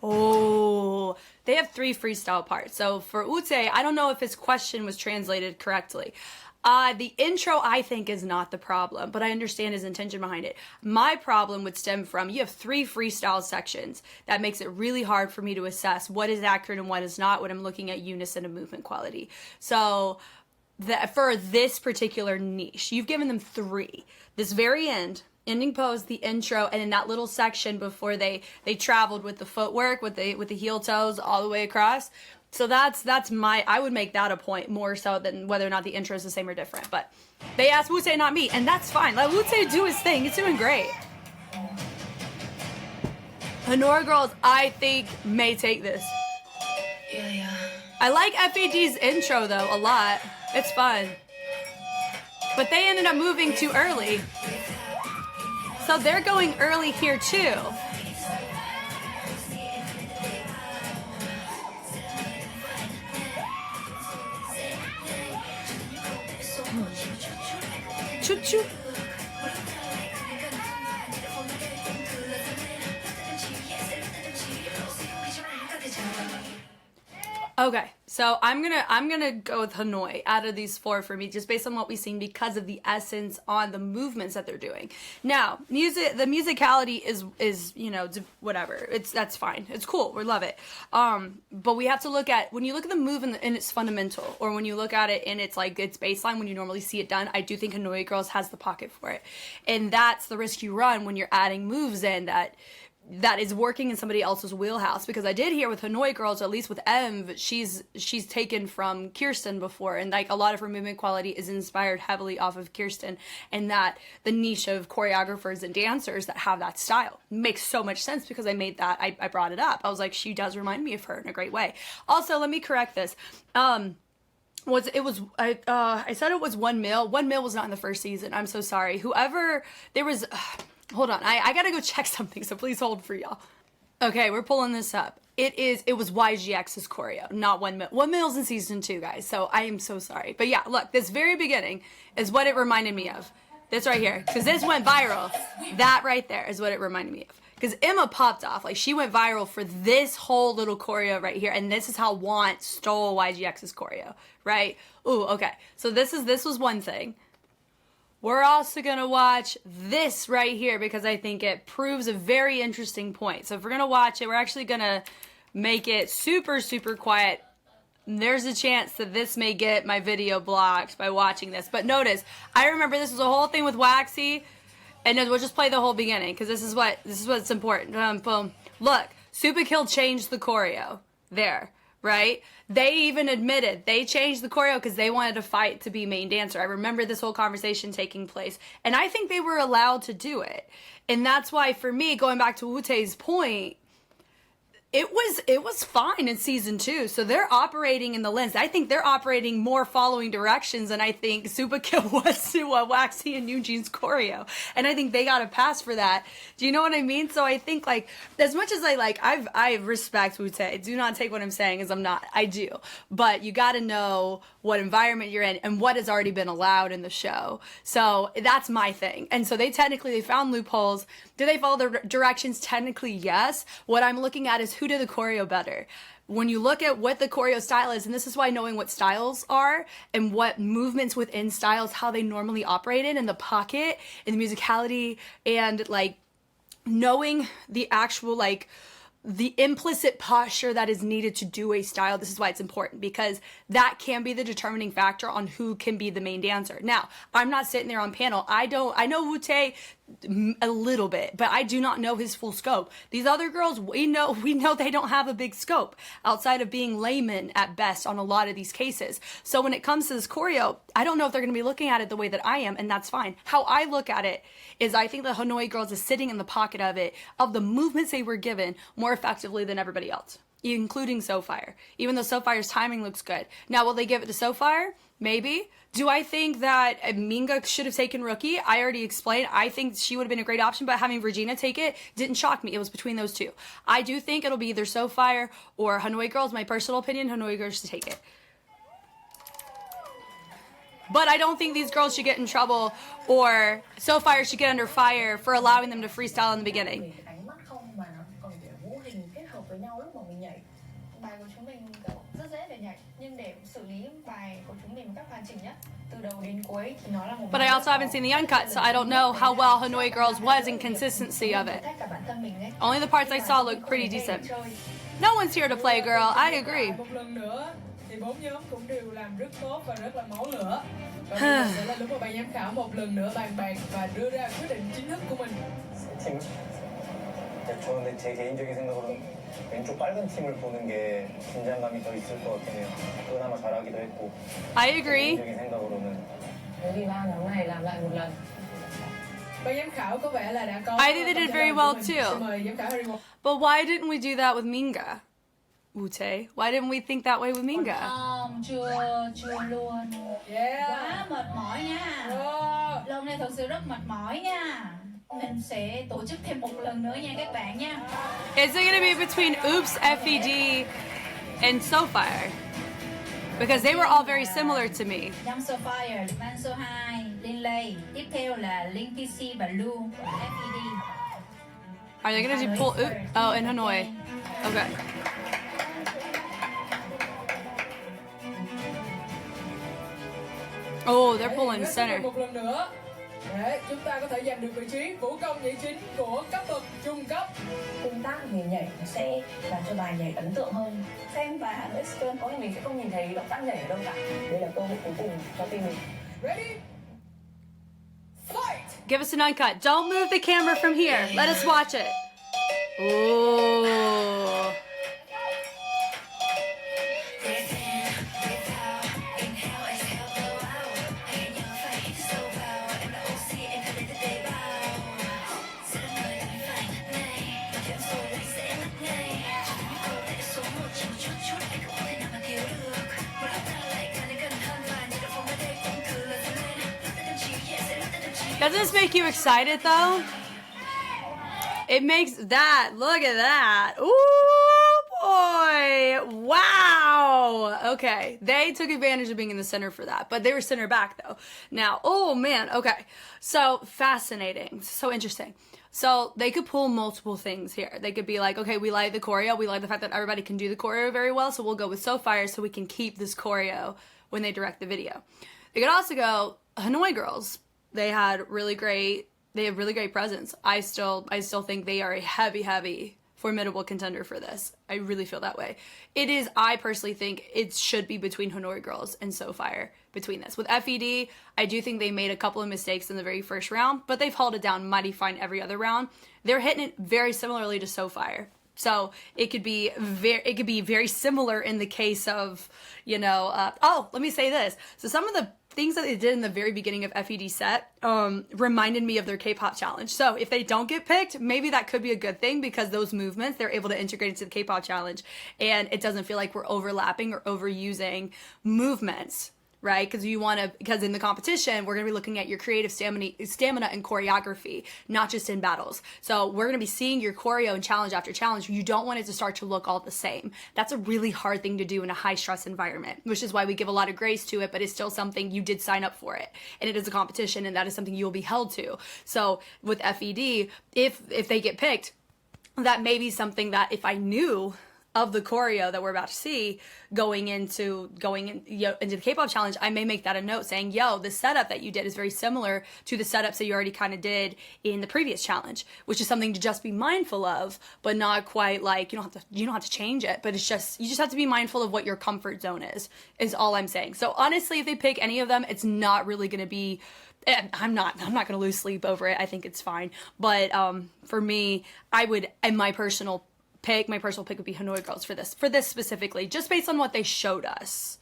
Oh, they have 3 freestyle parts. So for Ute, I don't know if his question was translated correctly. The intro, I think, is not the problem, but I understand his intention behind it. My problem would stem from, you have 3 freestyle sections. That makes it really hard for me to assess what is accurate and what is not when I'm looking at unison and movement quality. So for this particular niche, you've given them 3. This very ending pose, the intro, and in that little section before they traveled with the footwork, with the heel toes all the way across. So that's I would make that a point more so than whether or not the intro is the same or different. But they asked Wute, not me, and that's fine. Let Wute do his thing. He's doing great. Hanoi Girls, I think, may take this. Yeah. I like F.E.D's intro, though, a lot. It's fun. But they ended up moving too early. So they're going early here too. Choo choo. Okay, so I'm gonna go with Hanoi out of these four for me, just based on what we've seen because of the essence on the movements that they're doing. Now, the musicality is you know, whatever. That's fine. It's cool. We love it. But we have to look at, when you look at the move in its fundamental, or when you look at it in its like its baseline, when you normally see it done, I do think Hanoi Girls has the pocket for it, and that's the risk you run when you're adding moves in that is working in somebody else's wheelhouse. Because I did hear with Hanoi Girls, or at least with Em, she's taken from Kirsten before, and like a lot of her movement quality is inspired heavily off of Kirsten, and that the niche of choreographers and dancers that have that style makes so much sense. Because I made that, I brought it up. I was like, she does remind me of her in a great way. Also, let me correct this. I said it was 1 mil. 1 mil was not in the first season. I'm so sorry. Hold on, I gotta go check something, so please hold for y'all. Okay, we're pulling this up. It was YGX's choreo, not 1 mil. 1 mil's in season 2, guys, so I am so sorry. But yeah, look, this very beginning is what it reminded me of. This right here, because this went viral. That right there is what it reminded me of. Because Emma popped off, like she went viral for this whole little choreo right here, and this is how Want stole YGX's choreo, right? Ooh, okay, so this was one thing. We're also going to watch this right here because I think it proves a very interesting point. So if we're going to watch it, we're actually going to make it super, super quiet. There's a chance that this may get my video blocked by watching this. But notice, I remember this was a whole thing with Waxy. And then we'll just play the whole beginning because this is what's important. Boom. Look, Super Kill changed the choreo there. Right? They even admitted they changed the choreo because they wanted to fight to be main dancer. I remember this whole conversation taking place, and I think they were allowed to do it. And that's why, for me, going back to Wu-Tae's point, it was fine in season 2. So they're operating in the lens. I think they're operating more following directions than I think Super Kill was to Waxy and Eugene's choreo. And I think they got a pass for that. Do you know what I mean? So I think, like, as much as I respect Wu-Tae. Do not take what I'm saying as I'm not. I do. But you got to know what environment you're in and what has already been allowed in the show. So that's my thing. And so they found loopholes. Do they follow the directions? Technically, yes. What I'm looking at is who did the choreo better. When you look at what the choreo style is, and this is why knowing what styles are and what movements within styles, how they normally operate in the pocket, in the musicality, and like knowing the actual like the implicit posture that is needed to do a style. This is why it's important, because that can be the determining factor on who can be the main dancer. Now, I'm not sitting there on panel. I know Wu-Tae a little bit, but I do not know his full scope. These other girls, we know they don't have a big scope outside of being laymen at best on a lot of these cases. So when it comes to this choreo, I don't know if they're going to be looking at it the way that I am, and that's fine. How I look at it is I think the Hanoi Girls is sitting in the pocket of the movements they were given more effectively than everybody else, including SoFire. Even though SoFire's timing looks good. Now, will they give it to SoFire? Maybe. Do I think that Minga should have taken Rookie? I already explained. I think she would have been a great option, but having Regina take it didn't shock me. It was between those two. I do think it'll be either SoFire or Hanoi Girls. My personal opinion, Hanoi Girls should take it. But I don't think these girls should get in trouble, or SoFire should get under fire for allowing them to freestyle in the beginning. But I also haven't seen the uncut, so I don't know how well Hanoi Girls was in consistency of it. Only the parts I saw looked pretty decent. No one's here to play, girl. I agree. Thì 4 nhóm cũng đều làm rất tốt và rất là máu lửa. Và bây giờ sẽ là lúc mà ban giám khảo một lần nữa bàn bạc và đưa ra quyết định chính thức của mình. 팀? 저는 제 개인적인 생각으로는 왼쪽 빨간 팀을 보는 게 긴장감이 더 있을 것 같긴 해요. 그나마 잘하기도 했고. I agree. 개인적인 생각으로는. Vì ba nhóm này làm lại một lần. Ban giám khảo có vẻ là đã có. I think they did very well too. But why didn't we do that with Minga? Wu-Tae, why didn't we think that way with Minga? Chưa luôn. Yeah. Quá mệt mỏi nha. Lần này thật sự rất mệt mỏi nha. Mình sẽ tổ chức thêm một lần nữa nha các bạn nha. Is it gonna be between Oops, F.E.D, and SoFire? Because they were all very similar to me. Trong SoFire, ban số 2, Linley. Tiếp theo là Linky C và Lu, F.E.D. Are they gonna do pull? Oh, in Hanoi. Okay. Oh, they're pulling center. Một lần nữa để chúng ta có thể giành được vị trí vũ công nhảy chính của cấp bậc trung cấp. Tương tác thì nhảy nó sẽ làm cho bài nhảy ấn tượng hơn. Xem và HANOIXGIRLS có thì mình sẽ không nhìn thấy động tác nhảy ở đâu cả. Đây là cơ hội cuối cùng cho team mình. Ready? Fight! Give us an uncut. Don't move the camera from here. Let us watch it. Ooh. Doesn't this make you excited though? It makes that, look at that. Ooh, boy. Wow. Okay. They took advantage of being in the center for that, but they were center back though. Now, oh man. Okay. So fascinating. So interesting. So they could pull multiple things here. They could be like, okay, we like the choreo. We like the fact that everybody can do the choreo very well. So we'll go with SoFire so we can keep this choreo when they direct the video. They could also go Hanoi Girls. They have really great presence. I still think they are a heavy, formidable contender for this. I really feel that way. I personally think it should be between Hanoi Girls and SoFire between this. With F.E.D, I do think they made a couple of mistakes in the very first round, but they've held it down mighty fine every other round. They're hitting it very similarly to SoFire. So it could be very similar in the case of, let me say this. So some of the things that they did in the very beginning of F.E.D set reminded me of their K-pop challenge. So if they don't get picked, maybe that could be a good thing because those movements, they're able to integrate into the K-pop challenge and it doesn't feel like we're overlapping or overusing movements. Right? Because in the competition, we're going to be looking at your creative stamina and choreography, not just in battles. So we're going to be seeing your choreo and challenge after challenge. You don't want it to start to look all the same. That's a really hard thing to do in a high stress environment, which is why we give a lot of grace to it, but it's still something you did sign up for it. And it is a competition and that is something you'll be held to. So with F.E.D, if they get picked, that may be something that if I knew of the choreo that we're about to see going into the K-pop challenge, I may make that a note saying, the setup that you did is very similar to the setups that you already kind of did in the previous challenge, which is something to just be mindful of, but not quite like, you don't have to change it, but you just have to be mindful of what your comfort zone is all I'm saying. So honestly, if they pick any of them, it's not really going to be, I'm not going to lose sleep over it. I think it's fine. But for me, my personal pick would be Hanoi Girls for this specifically, just based on what they showed us.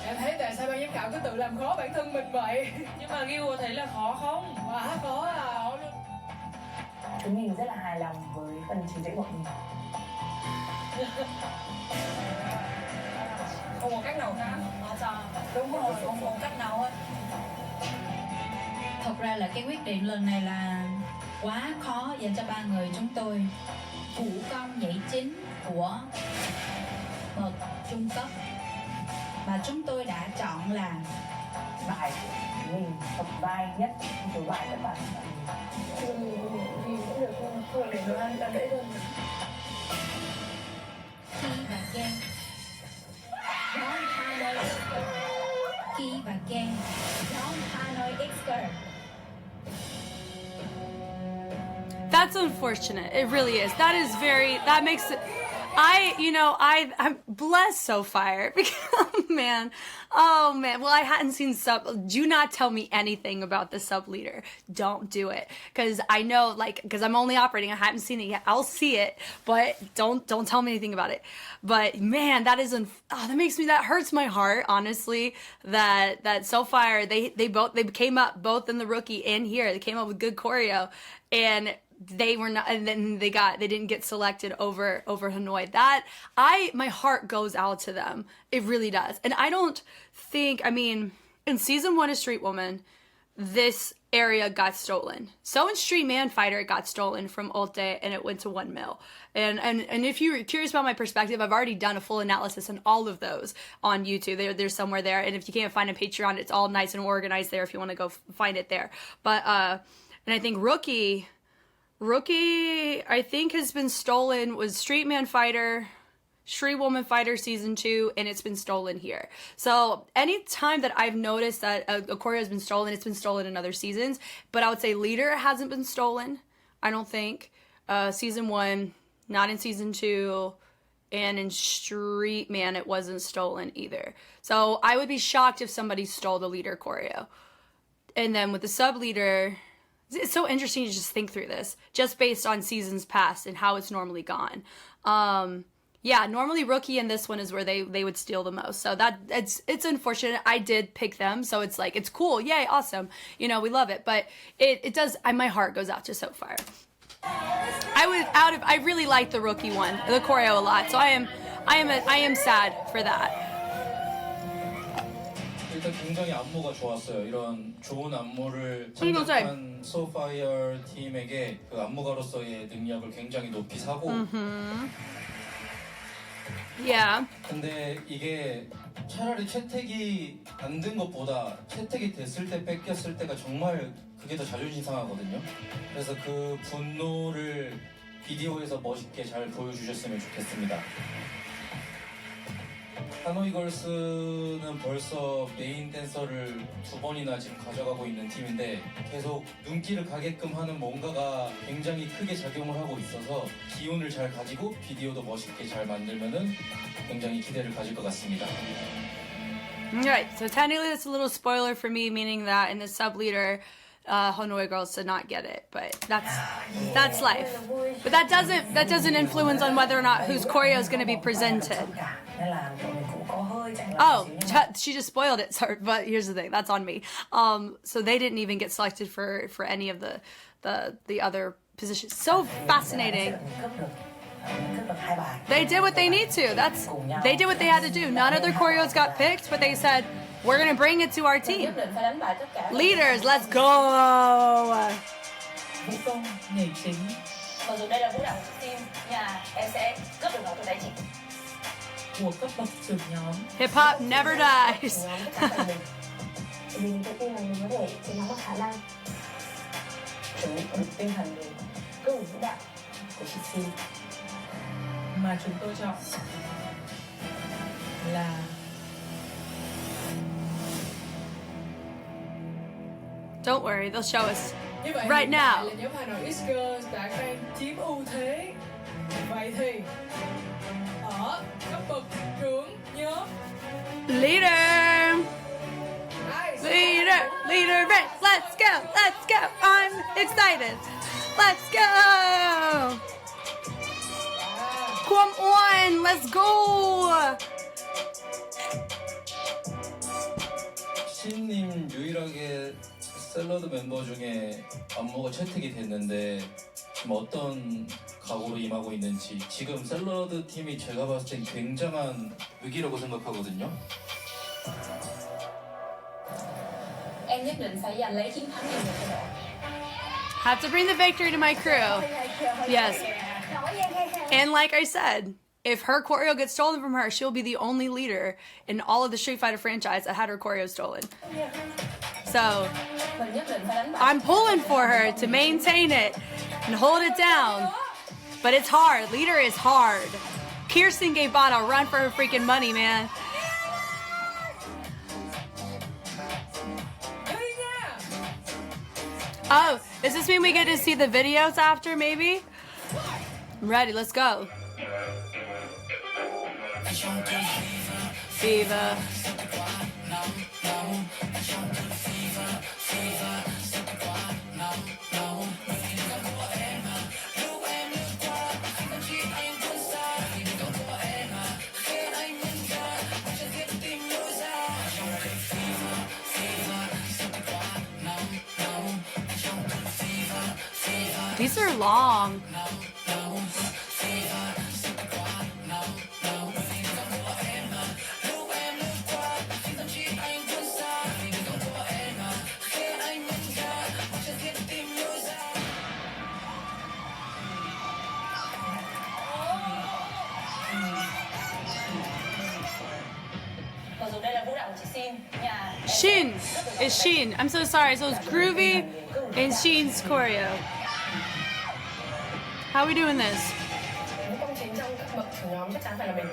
Em thấy tại sao ban giám khảo cứ tự làm khó bản thân mình vậy? Nhưng mà Gil có thấy là khó không? Quá khó à. Chúng mình rất là hài lòng với phần trình diễn của mình. Không có cách nào khác. Đúng rồi, không có cách nào hết. Thật ra là cái quyết định lần này là quá khó dành cho ba người chúng tôi. Vũ công nhảy chính của bậc trung cấp mà chúng tôi đã chọn là bài của mình hợp vai nhất với bài các bạn. Vì cũng được không để đồ ăn ta dễ hơn. Khi và Ken. Khi và Ken. HANOIXGIRLS. That's unfortunate. It really is. That makes it, I'm blessed SoFire because, oh man. Well, I hadn't seen do not tell me anything about the sub leader. Don't do it. Cause I know, cause I'm only operating, I haven't seen it yet. I'll see it, but don't tell me anything about it. But man, that hurts my heart, honestly, that SoFire, they came up both in the rookie and here. They came up with good choreo. And they were not, and then they didn't get selected over Hanoi. My heart goes out to them. It really does. And I don't think, I mean, in season 1 of Street Woman, this area got stolen. So in Street Man Fighter, it got stolen from Olte, and it went to 1 mil. And if you're curious about my perspective, I've already done a full analysis on all of those on YouTube. There's somewhere there. And if you can't find a Patreon, it's all nice and organized there if you want to go find it there. But, and I think Rookie, I think, has been stolen, was Street Man Fighter, Street Woman Fighter season 2, and it's been stolen here. So anytime that I've noticed that a choreo has been stolen, it's been stolen in other seasons. But I would say Leader hasn't been stolen, I don't think. Season 1, not in season 2, and in Street Man it wasn't stolen either. So I would be shocked if somebody stole the Leader choreo. And then with the sub leader, it's so interesting to just think through this, just based on seasons past and how it's normally gone. Yeah, normally Rookie in this one is where they would steal the most. So it's unfortunate. I did pick them, so it's like, it's cool. Yay, awesome. You know, we love it. But it does, my heart goes out to Soapfire. I really like the Rookie one, the choreo, a lot. So I am sad for that. 일단 굉장히 안무가 좋았어요. 이런 좋은 안무를 선택한 소파이어 팀에게 그 안무가로서의 능력을 굉장히 높이 사고. Yeah. 근데 이게 차라리 채택이 안 된 것보다 채택이 됐을 때 뺏겼을 때가 정말 그게 더 자존심 상하거든요. 그래서 그 분노를 비디오에서 멋있게 잘 보여주셨으면 좋겠습니다. 하노이걸스는 벌써 메인 댄서를 2번이나 지금 가져가고 있는 팀인데 계속 눈길을 가게끔 하는 뭔가가 굉장히 크게 작용을 하고 있어서 기운을 잘 가지고 비디오도 멋있게 잘 만들면은 굉장히 기대를 가질 것 같습니다. Right, so technically that's a little spoiler for me, meaning that in the sub-leader, Hanoi Girls did not get it, but that's life. But that doesn't influence on whether or not whose choreo is going to be presented. Oh, she just spoiled it. Sorry, but here's the thing, that's on me. So they didn't even get selected for any of the other positions. So fascinating. They did what they need to. They did what they had to do. None of their choreos got picked, but they said, we're gonna bring it to our team. Leaders, let's go. Mặc dù đây là vũ đạo team, nhà em sẽ cướp được nó từ đây chị. Của cấp bậc trưởng nhóm. Hip hop never dies. Vì mình tự tin là mình có thể chiến thắng bằng khả năng. Chuẩn bị được tinh thần để Cứ vũ đạo của chị Sim mà chúng tôi chọn là Don't worry, they'll show us như vậy right now. Là nhóm HANOIXGIRLS đã đang chiếm ưu thế. Vậy thì ở cấp bậc trưởng nhóm Leader, let's go. I'm excited. Let's go. Come on, let's go. 신님 유일하게 샐러드 멤버 중에 안무가 채택이 됐는데 지금 어떤 각오로 임하고 있는지. 지금 샐러드 팀이 제가 봤을 땐 굉장한 위기라고 생각하거든요. Em nhất định phải giành lấy chiến thắng này cho đội. Have to bring the victory to my crew. Yes. And like I said, if her choreo gets stolen from her, she'll be the only leader in all of the Street Fighter franchise that had her choreo stolen. So, I'm pulling for her to maintain it and hold it down. But it's hard. Leader is hard. Kirsten gave Bada a run for her freaking money, man. Oh, does this mean we get to see the videos after, maybe? I'm ready, let's go. Fever. These are long. Shin. It's Shin. I'm so sorry. So it's Groovy and Shin's choreo. How are we doing this? Công trình trong các bậc trưởng nhóm chắc chắn phải là mình.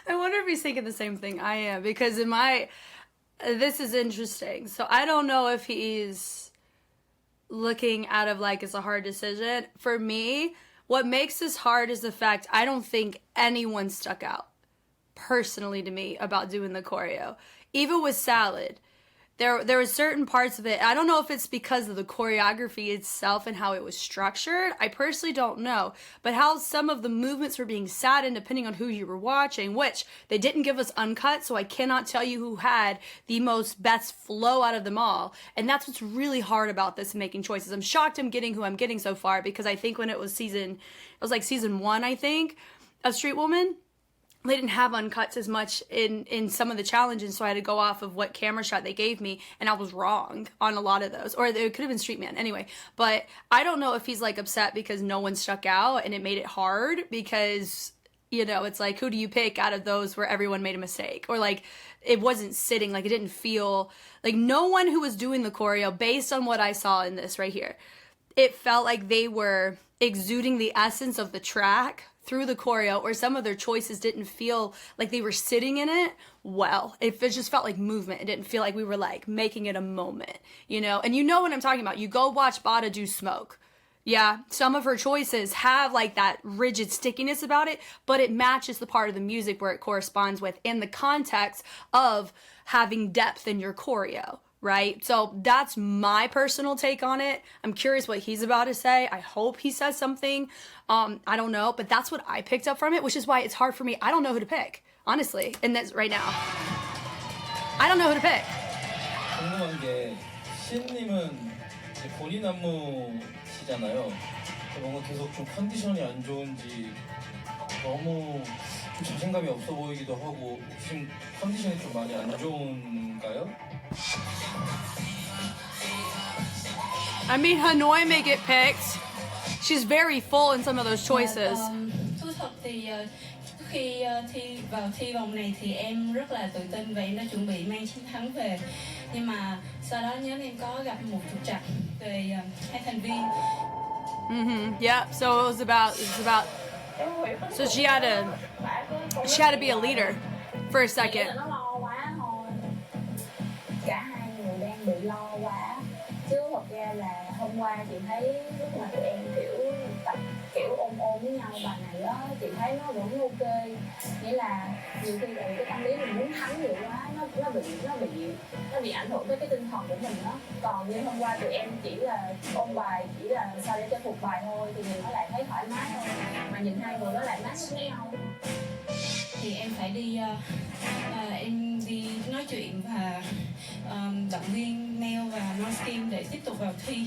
I wonder if he's thinking the same thing I am, because this is interesting. So I don't know if he's looking out of like it's a hard decision. For me, what makes this hard is the fact I don't think anyone stuck out personally to me about doing the choreo. Even with Salad, there were certain parts of it. I don't know if it's because of the choreography itself and how it was structured. I personally don't know. But how some of the movements were being sat in depending on who you were watching, which they didn't give us uncut, so I cannot tell you who had the most best flow out of them all. And that's what's really hard about this and making choices. I'm shocked I'm getting who I'm getting so far, because I think when it was season 1, I think, of Street Woman, they didn't have uncuts as much in some of the challenges, so I had to go off of what camera shot they gave me, and I was wrong on a lot of those. Or it could have been Street Man, anyway. But I don't know if he's, like, upset because no one stuck out and it made it hard, because, you know, it's like, who do you pick out of those where everyone made a mistake? Or, like, it wasn't sitting, like, it didn't feel... Like, no one who was doing the choreo, based on what I saw in this right here, it felt like they were exuding the essence of the track through the choreo, or some of their choices didn't feel like they were sitting in it well. It just felt like movement. It didn't feel like we were like making it a moment, you know? And you know what I'm talking about. You go watch Bada do Smoke. Yeah, some of her choices have like that rigid stickiness about it, but it matches the part of the music where it corresponds with in the context of having depth in your choreo. Right? So that's my personal take on it. I'm curious what he's about to say. I hope he says something. I don't know, but that's what I picked up from it, which is why it's hard for me. I don't know who to pick, honestly, and that's right now. I don't know who to pick. 궁금한 게 신님은 이제 본인 안무시잖아요. 뭔가 계속 좀 컨디션이 안 좋은지 너무 좀 자신감이 없어 보이기도 하고 지금 컨디션이 좀 많이 안 좋은가요? I mean, Hanoi may get picked. She's very full in some of those choices. Thú thật thì khi thi vòng này thì em rất là tự tin và em đã chuẩn bị mang chiến thắng về. Nhưng mà sau đó nhóm em có gặp một trục trặc về hai thành viên. Yep. So it was about. So she had to be a leader for a second. Nó lo quá thôi. Cả hai người đang bị lo quá. Chứ thật ra là hôm qua chị thấy lúc mà tụi em kiểu tập kiểu ôm với nhau bài này đó, chị thấy nó vẫn ok. Nghĩa là nhiều khi là cái tâm lý mình muốn thắng nhiều quá, nó bị ảnh hưởng tới cái tinh thần của mình đó. Còn như hôm qua tụi em chỉ là ôm bài, chỉ là sao để cho thuộc bài thôi, thì mình nó lại thấy thoải mái thôi. Mà nhìn hai người nó lại match với nhau. Thì em phải đi em đi nói chuyện và động viên Neo và Nostim để tiếp tục vào thi,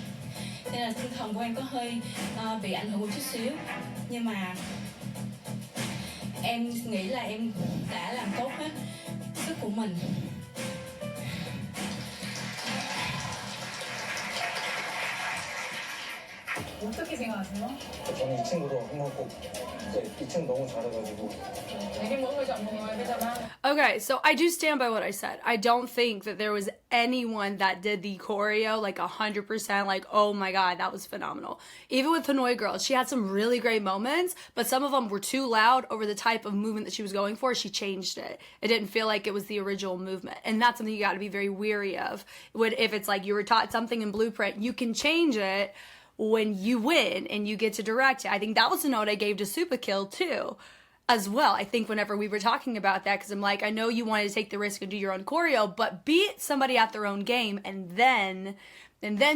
nên là tinh thần của em có hơi bị ảnh hưởng một chút xíu, nhưng mà em nghĩ là em đã làm tốt hết sức của mình. 어떻게 생각하세요? 저는 이 친구도 한번 꼭 이 친구 너무 잘해가지고 되게 mỗi người chọn một người bây giờ mang. Okay, so I do stand by what I said. I don't think that there was anyone that did the choreo like 100%, like, oh my god, that was phenomenal. Even with Hanoi Girls, she had some really great moments, but some of them were too loud over the type of movement that she was going for. She changed it. It didn't feel like it was the original movement. And that's something you got to be very weary of. If it's like you were taught something in Blueprint, you can change it when you win and you get to direct it. I think that was the note I gave to Super Kill too, as well. I think whenever we were talking about that, because I'm like, I know you wanted to take the risk and do your own choreo, but beat somebody at their own game and then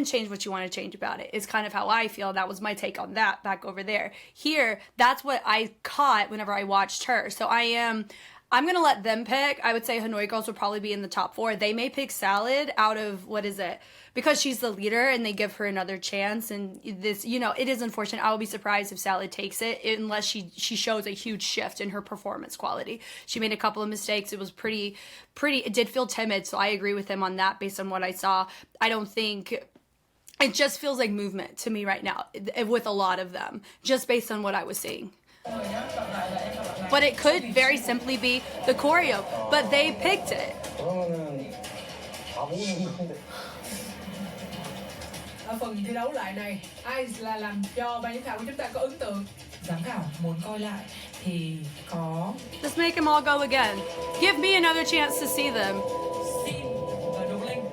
change what you want to change about it. Is kind of how I feel. That was my take on that back over there. Here, that's what I caught whenever I watched her. So I'm going to let them pick. I would say Hanoi Girls would probably be in the top 4. They may pick Salad out of, what is it? Because she's the leader and they give her another chance. And this, you know, it is unfortunate. I will be surprised if Salad takes it unless she shows a huge shift in her performance quality. She made a couple of mistakes. It was pretty, it did feel timid. So I agree with him on that based on what I saw. I don't think, it just feels like movement to me right now with a lot of them, just based on what I was seeing. But it could very simply be the choreo, but they picked it. 그러면은 바보는 건데. Ở phần thi đấu lại này, ai là làm cho ban giám khảo của chúng ta có ấn tượng? Giám khảo muốn coi lại thì có Just make them all go again. Give me another chance to see them. Xin và Đỗ Linh.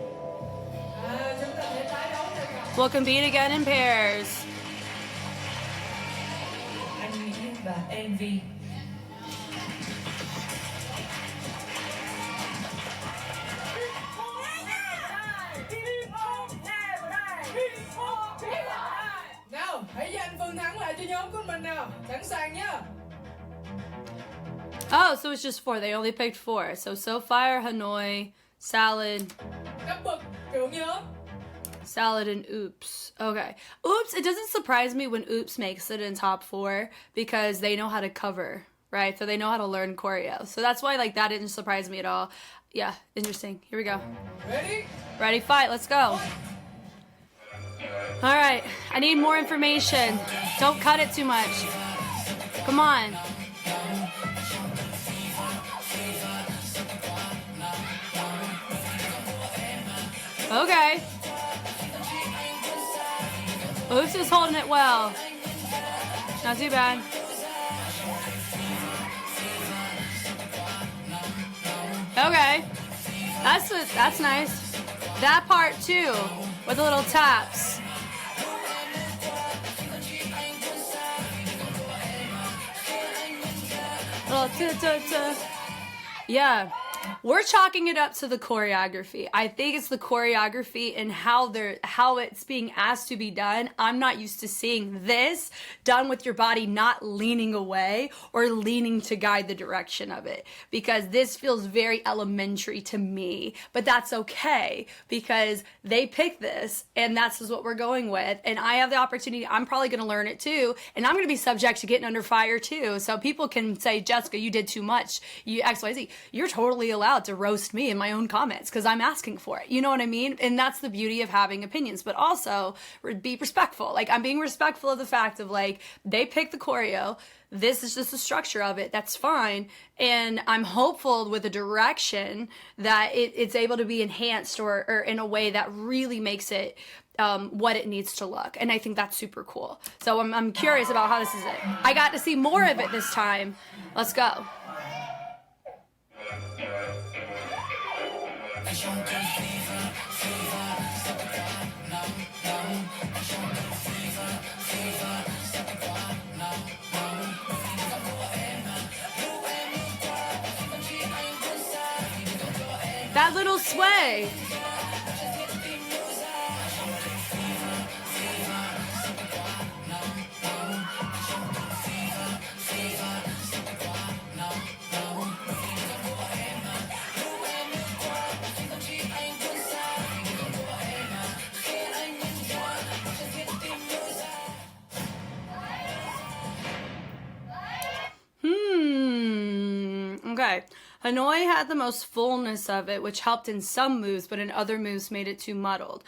Chúng ta sẽ tái đấu với cả We'll compete again in pairs. Anh Mỹ và Envy. Nào, hãy giành phần thắng lại cho nhóm của mình nào. Sẵn sàng nhá. Oh, so it's just 4. They only picked 4. So Fire, Hanoi, Salad, Cấp bậc trưởng nhóm. Salad, and Oops. Okay. Oops, it doesn't surprise me when Oops makes it in top 4 because they know how to cover, right? So they know how to learn choreo. So that's why, like, that didn't surprise me at all. Yeah, interesting. Here we go. Ready? Ready, fight. Let's go. All right. I need more information. Don't cut it too much. Come on. Okay. Oops is holding it well. Not too bad. Okay. That's nice. That part too, with the little taps. Little yeah. We're chalking it up to the choreography. I think it's the choreography and how it's being asked to be done. I'm not used to seeing this done with your body not leaning away or leaning to guide the direction of it, because this feels very elementary to me. But that's okay because they picked this and that's just what we're going with. And I have the opportunity. I'm probably going to learn it too, and I'm going to be subject to getting under fire too. So people can say, Jessica, you did too much. You XYZ. You're totally allowed to roast me in my own comments because I'm asking for it. You know what I mean? And that's the beauty of having opinions, but also be respectful. Like, I'm being respectful of the fact of, like, they picked the choreo. This is just the structure of it. That's fine. And I'm hopeful with the direction that it's able to be enhanced or in a way that really makes it what it needs to look. And I think that's super cool. So I'm curious about how this is it. I got to see more of it this time. Let's go. That little sway. Okay. Hanoi had the most fullness of it, which helped in some moves, but in other moves made it too muddled.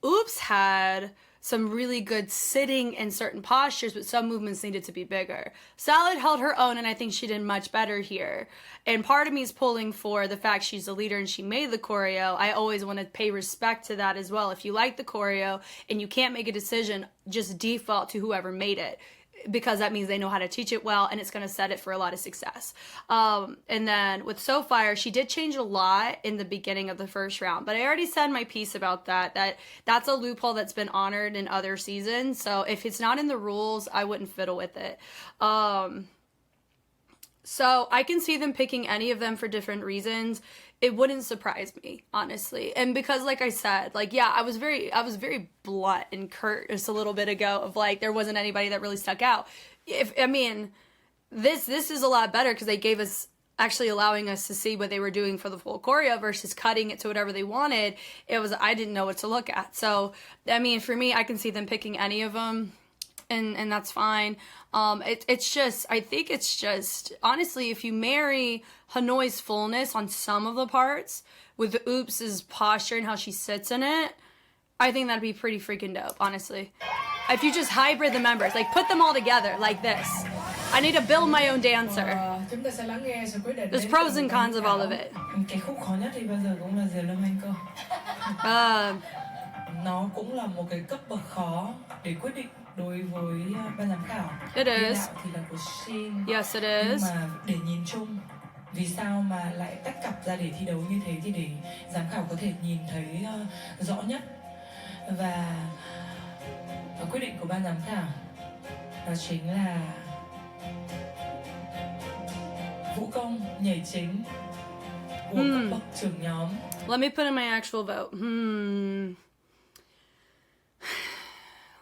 Oops had some really good sitting in certain postures, but some movements needed to be bigger. Salad held her own, and I think she did much better here. And part of me is pulling for the fact she's a leader and she made the choreo. I always want to pay respect to that as well. If you like the choreo and you can't make a decision, just default to whoever made it, because that means they know how to teach it well and it's going to set it for a lot of success. And then with SoFire, she did change a lot in the beginning of the first round, but I already said my piece about that's a loophole that's been honored in other seasons. So if it's not in the rules, I wouldn't fiddle with it. So I can see them picking any of them for different reasons. It wouldn't surprise me, honestly. And because, like I said, like, yeah, I was very blunt and curt just a little bit ago of like, there wasn't anybody that really stuck out. This is a lot better because they gave us, actually allowing us to see what they were doing for the full choreo versus cutting it to whatever they wanted. I didn't know what to look at. So, I mean, for me, I can see them picking any of them. And that's fine. I think it's just, honestly, if you marry Hanoi's fullness on some of the parts with the Oops' posture and how she sits in it, I think that'd be pretty freaking dope, honestly. If you just hybrid the members, like put them all together like this. I need to build my own dancer. There's pros and cons of all of it. Cái khúc khó nhất thì bao giờ cũng là giờ lâm anh cơ. Nó cũng là một cái cấp bậc khó để quyết định đối với ban giám khảo. It is. Đạo thì là của Shin. Yes, it is. Nhưng mà để nhìn chung, vì sao mà lại tách cặp ra để thi đấu như thế thì để giám khảo có thể nhìn thấy rõ nhất. Và quyết định của ban giám khảo đó chính là vũ công nhảy chính của cấp bậc trưởng nhóm. Let me put in my actual vote.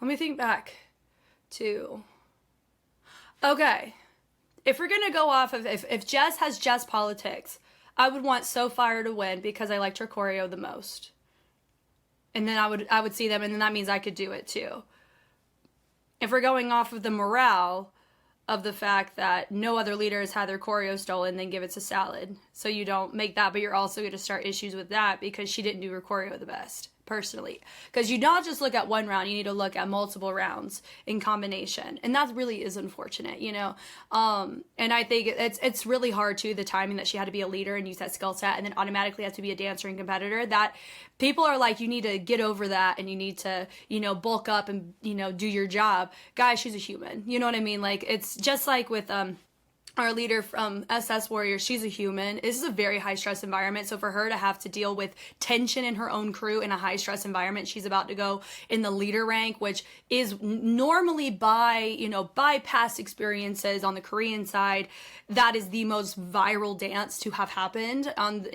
Let me think back to... Okay. If we're going to go off of... If Jess has Jess politics, I would want SoFire to win because I liked her choreo the most. And then I would see them, and then that means I could do it too. If we're going off of the morale of the fact that no other leader has had their choreo stolen, then give it to Salad. So you don't make that, but you're also going to start issues with that because she didn't do her choreo the best, personally. Because you don't just look at one round, you need to look at multiple rounds in combination. And that really is unfortunate, you know? And I think it's really hard, too, the timing that she had to be a leader and use that skill set and then automatically have to be a dancer and competitor. That people are like, you need to get over that and you need to, you know, bulk up and, you know, do your job. Guys, she's a human. You know what I mean? Like, it's just like with our leader from SS Warriors, she's a human. This is a very high-stress environment, so for her to have to deal with tension in her own crew in a high-stress environment, she's about to go in the leader rank, which is normally by past experiences on the Korean side, that is the most viral dance to have happened.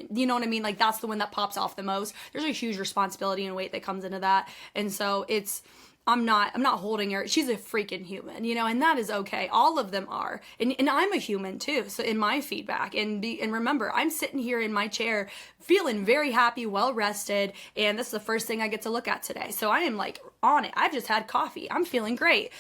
You know what I mean? Like, that's the one that pops off the most. There's a huge responsibility and weight that comes into that, and so I'm not holding her. She's a freaking human, you know, and that is okay. All of them are. And I'm a human too. So in my feedback and remember, I'm sitting here in my chair feeling very happy, well rested. And this is the first thing I get to look at today. So I am like on it. I've just had coffee. I'm feeling great.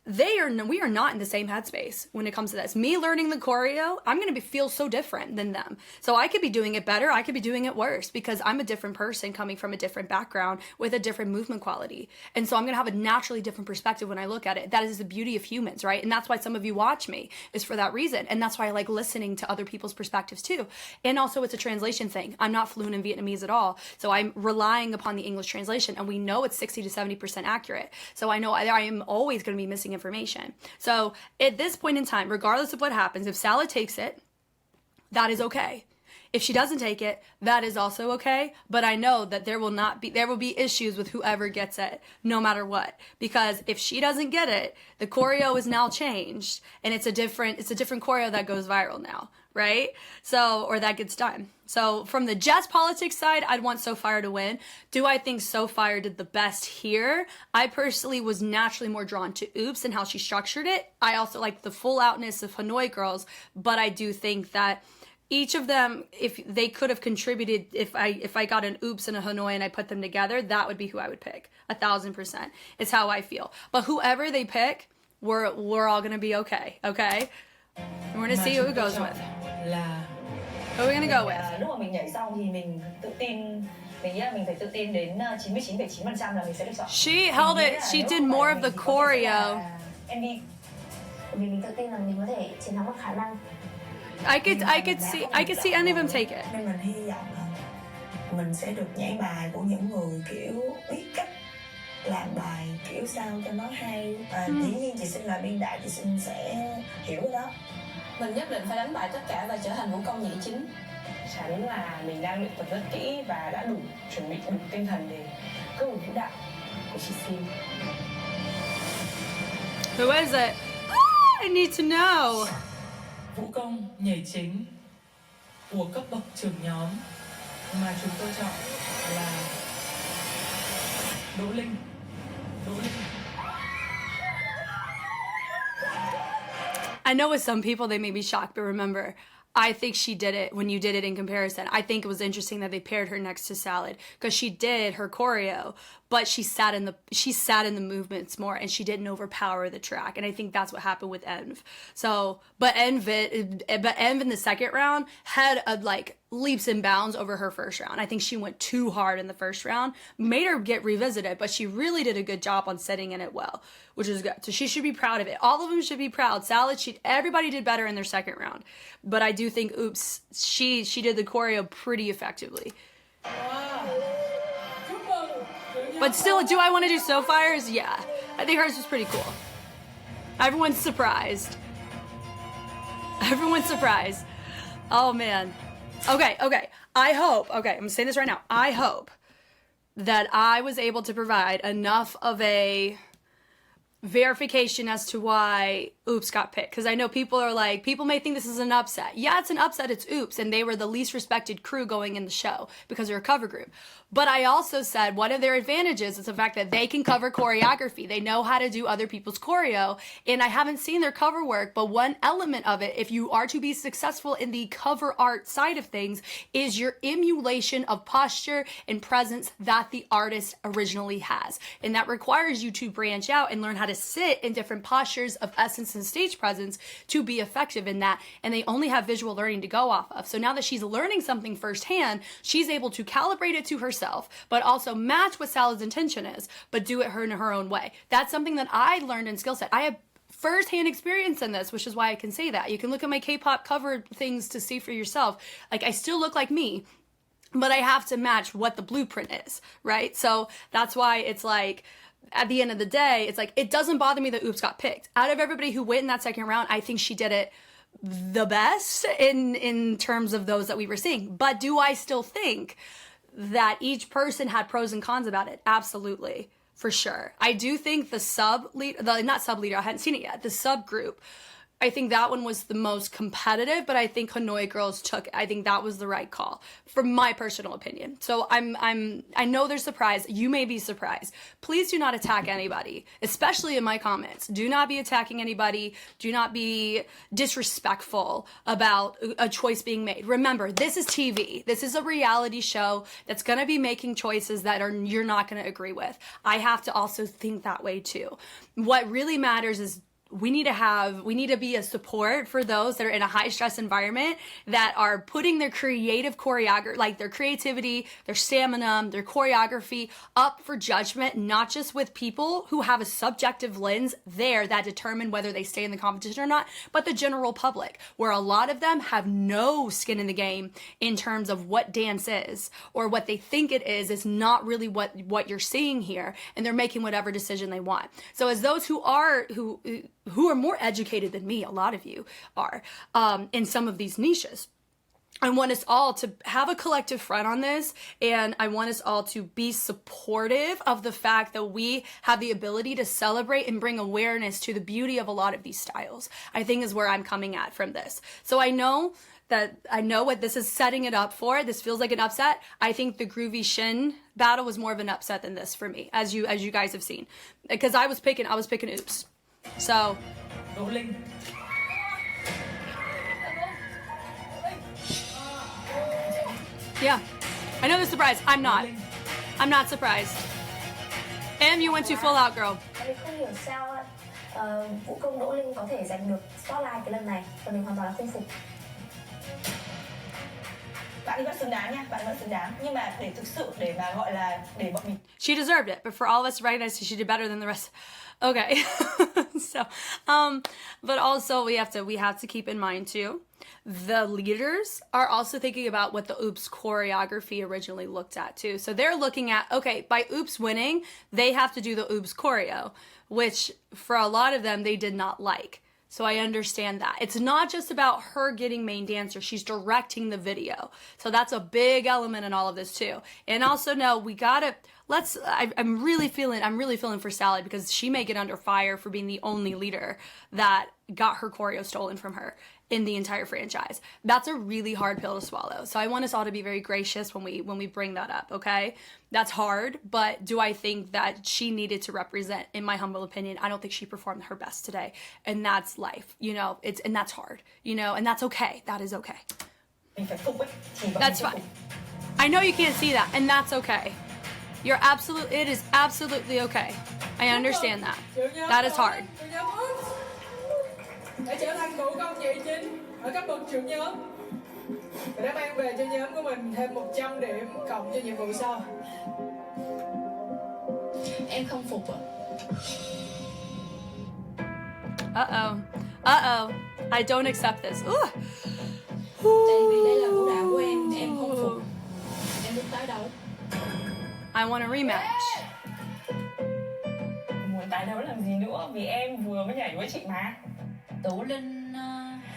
We are not in the same headspace when it comes to this. Me learning the choreo, I'm going to feel so different than them. So I could be doing it better. I could be doing it worse because I'm a different person coming from a different background with a different movement quality. And so I'm going to have a naturally different perspective when I look at it. That is the beauty of humans, right? And that's why some of you watch me, is for that reason. And that's why I like listening to other people's perspectives too. And also it's a translation thing. I'm not fluent in Vietnamese at all. So I'm relying upon the English translation, and we know it's 60 to 70% accurate. So I know I am always going to be missing information. So at this point in time, regardless of what happens, if Salad takes it, that is okay. If she doesn't take it, that is also okay. But I know that there will be issues with whoever gets it, no matter what. Because if she doesn't get it, the choreo is now changed, and it's a different choreo that goes viral now, right? So, or that gets done. So from the Jess politics side, I'd want SoFire to win. Do I think SoFire did the best here? I personally was naturally more drawn to Oops and how she structured it. I also like the full outness of Hanoi Girls, but I do think that each of them, if they could have contributed, if I got an Oops and a Hanoi and I put them together, that would be who I would pick. 1,000%. It's how I feel. But whoever they pick, we're all gonna be okay. Okay? And we're gonna see who it goes with. Who are we gonna go with? Lúc mà mình nhảy xong thì mình tự tin Mình nghĩ là mình phải tự tin đến 99,9% là mình sẽ được chọn. She held it. She did more of the choreo. Em đi. Vì mình tự tin là mình có thể chiến thắng bằng khả năng. I could see any of them take it. Nên mình hy vọng là mình sẽ được nhảy bài của những người kiểu biết cách làm bài kiểu sao cho nó hay. Và dĩ nhiên chị xin là biên đạo, chị xin sẽ hiểu cái đó. Mình nhất định phải đánh bại tất cả và trở thành vũ công nhảy chính. Chắn là mình đang luyện tập rất kỹ và đã đủ chuẩn bị đủ tinh thần để cướp vũ đạo của chị Sim. Who is it? I need to know. Vũ công nhảy chính của cấp bậc trưởng nhóm mà chúng tôi chọn là Đỗ Linh. I know with some people they may be shocked, but remember, I think she did it when you did it in comparison. I think it was interesting that they paired her next to Salad because she did her choreo, but she sat in the movements more and she didn't overpower the track. And I think that's what happened with Env. So, but Env in the second round had like leaps and bounds over her first round. I think she went too hard in the first round, made her get revisited, but she really did a good job on setting in it well, which is good. So she should be proud of it. All of them should be proud. Salad, everybody did better in their second round. But I do think, oops, she did the choreo pretty effectively. But still, do I want to do Sofire's? Yeah. I think hers was pretty cool. Everyone's surprised. Everyone's surprised. Oh, man. Okay. I hope, I'm saying this right now. I hope that I was able to provide enough of a verification as to why Oops got picked. Because I know people may think this is an upset. Yeah, it's an upset. It's Oops. And they were the least respected crew going in the show because they're a cover group. But I also said one of their advantages is the fact that they can cover choreography. They know how to do other people's choreo. And I haven't seen their cover work, but one element of it, if you are to be successful in the cover art side of things, is your emulation of posture and presence that the artist originally has. And that requires you to branch out and learn how to sit in different postures of essence and stage presence to be effective in that. And they only have visual learning to go off of. So now that she's learning something firsthand, she's able to calibrate it to herself, but also match what Salad's intention is, but do it in her own way. That's something that I learned in skill set. I have first-hand experience in this, which is why I can say that. You can look at my K-pop cover things to see for yourself. Like, I still look like me, but I have to match what the blueprint is, right? So that's why it's like, at the end of the day, it's like, it doesn't bother me that Oops got picked. Out of everybody who went in that second round, I think she did it the best in terms of those that we were seeing. But do I still think that each person had pros and cons about it? Absolutely, for sure. I do think the not sub leader, I hadn't seen it yet, the subgroup, I think that one was the most competitive, but I think Hanoi Girls took it. I think that was the right call, from my personal opinion. So I know they're surprised. You may be surprised. Please do not attack anybody, especially in my comments. Do not be attacking anybody. Do not be disrespectful about a choice being made. Remember, this is TV. This is a reality show that's going to be making choices that you're not going to agree with. I have to also think that way too. What really matters is we need to be a support for those that are in a high stress environment that are putting their creative choreography, like their creativity, their stamina, their choreography up for judgment, not just with people who have a subjective lens there that determine whether they stay in the competition or not, but the general public, where a lot of them have no skin in the game in terms of what dance is, or what they think it is not really what you're seeing here, and they're making whatever decision they want. So as those who are more educated than me, a lot of you are, in some of these niches, I want us all to have a collective front on this, and I want us all to be supportive of the fact that we have the ability to celebrate and bring awareness to the beauty of a lot of these styles, I think is where I'm coming at from this. So I know what this is setting it up for. This feels like an upset. I think the Groovy Shin battle was more of an upset than this for me, as you guys have seen, because I was picking Oops. So, yeah, I know they're surprised. I'm not surprised. Em, you went too full out, girl. Mình không hiểu sao vũ công Đỗ Linh có thể giành được spotlight cái lần này, và mình hoàn toàn là không phục. bạn ấy vẫn xứng đáng nha, bạn ấy vẫn xứng đáng. Nhưng mà để thực sự để mà gọi là để bọn mình. She deserved it, but for all of us to recognize she did better than the rest. Okay. So, but also we have to keep in mind too, the leaders are also thinking about what the Oops choreography originally looked at too. So they're looking at, okay, by Oops winning, they have to do the Oops choreo, which for a lot of them, they did not like. So I understand that. It's not just about her getting main dancer. She's directing the video. So that's a big element in all of this too. And also no, we gotta, I'm really feeling for Sally because she may get under fire for being the only leader that got her choreo stolen from her in the entire franchise. That's a really hard pill to swallow. So I want us all to be very gracious when we bring that up, okay? That's hard, but do I think that she needed to represent, in my humble opinion, I don't think she performed her best today. And that's life, you know, and that's hard, you know, and that's okay. That is okay. That's fine. I know you can't see that, and that's okay. It is absolutely okay. I understand that. That is hard. Đã trở thành bộ công chị chính ở cấp bậc trưởng nhóm và đã mang về cho nhóm của mình thêm 100 điểm cộng cho nhiệm vụ sau. Em không phục ạ. Uh-oh. I don't accept this. Tại vì đây là vũ đạo của em không phục. Em muốn tái đấu. I want a rematch. Muốn tái đấu làm gì nữa vì em vừa mới nhảy với chị mà. Tủ Linh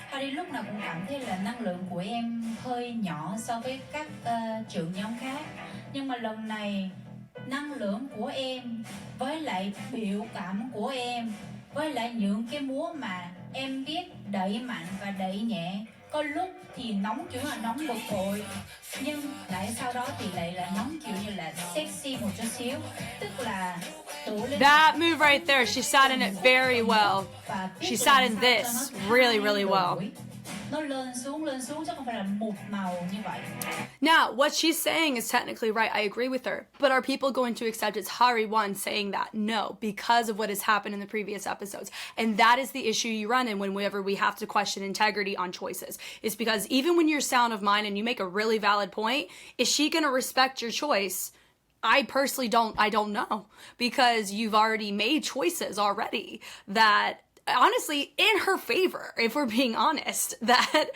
Harry lúc nào cũng cảm thấy là năng lượng của em hơi nhỏ so với các trưởng nhóm khác. Nhưng mà lần này năng lượng của em với lại biểu cảm của em với lại những cái múa mà em biết đẩy mạnh và đẩy nhẹ, có lúc thì nóng kiểu là nóng bực bội, nhưng lại sau đó thì lại là nóng kiểu như là sexy một chút xíu, tức là that move right there, she sat in it very well. She sat in this really, really well. Nó lên xuống chứ không phải là một màu như vậy. Now, what she's saying is technically right. I agree with her. But are people going to accept it's Hari one saying that? No, because of what has happened in the previous episodes. And that is the issue you run in whenever we have to question integrity on choices. It's because even when you're sound of mind and you make a really valid point, is she going to respect your choice? I personally I don't know, because you've already made choices already that honestly in her favor, if we're being honest, that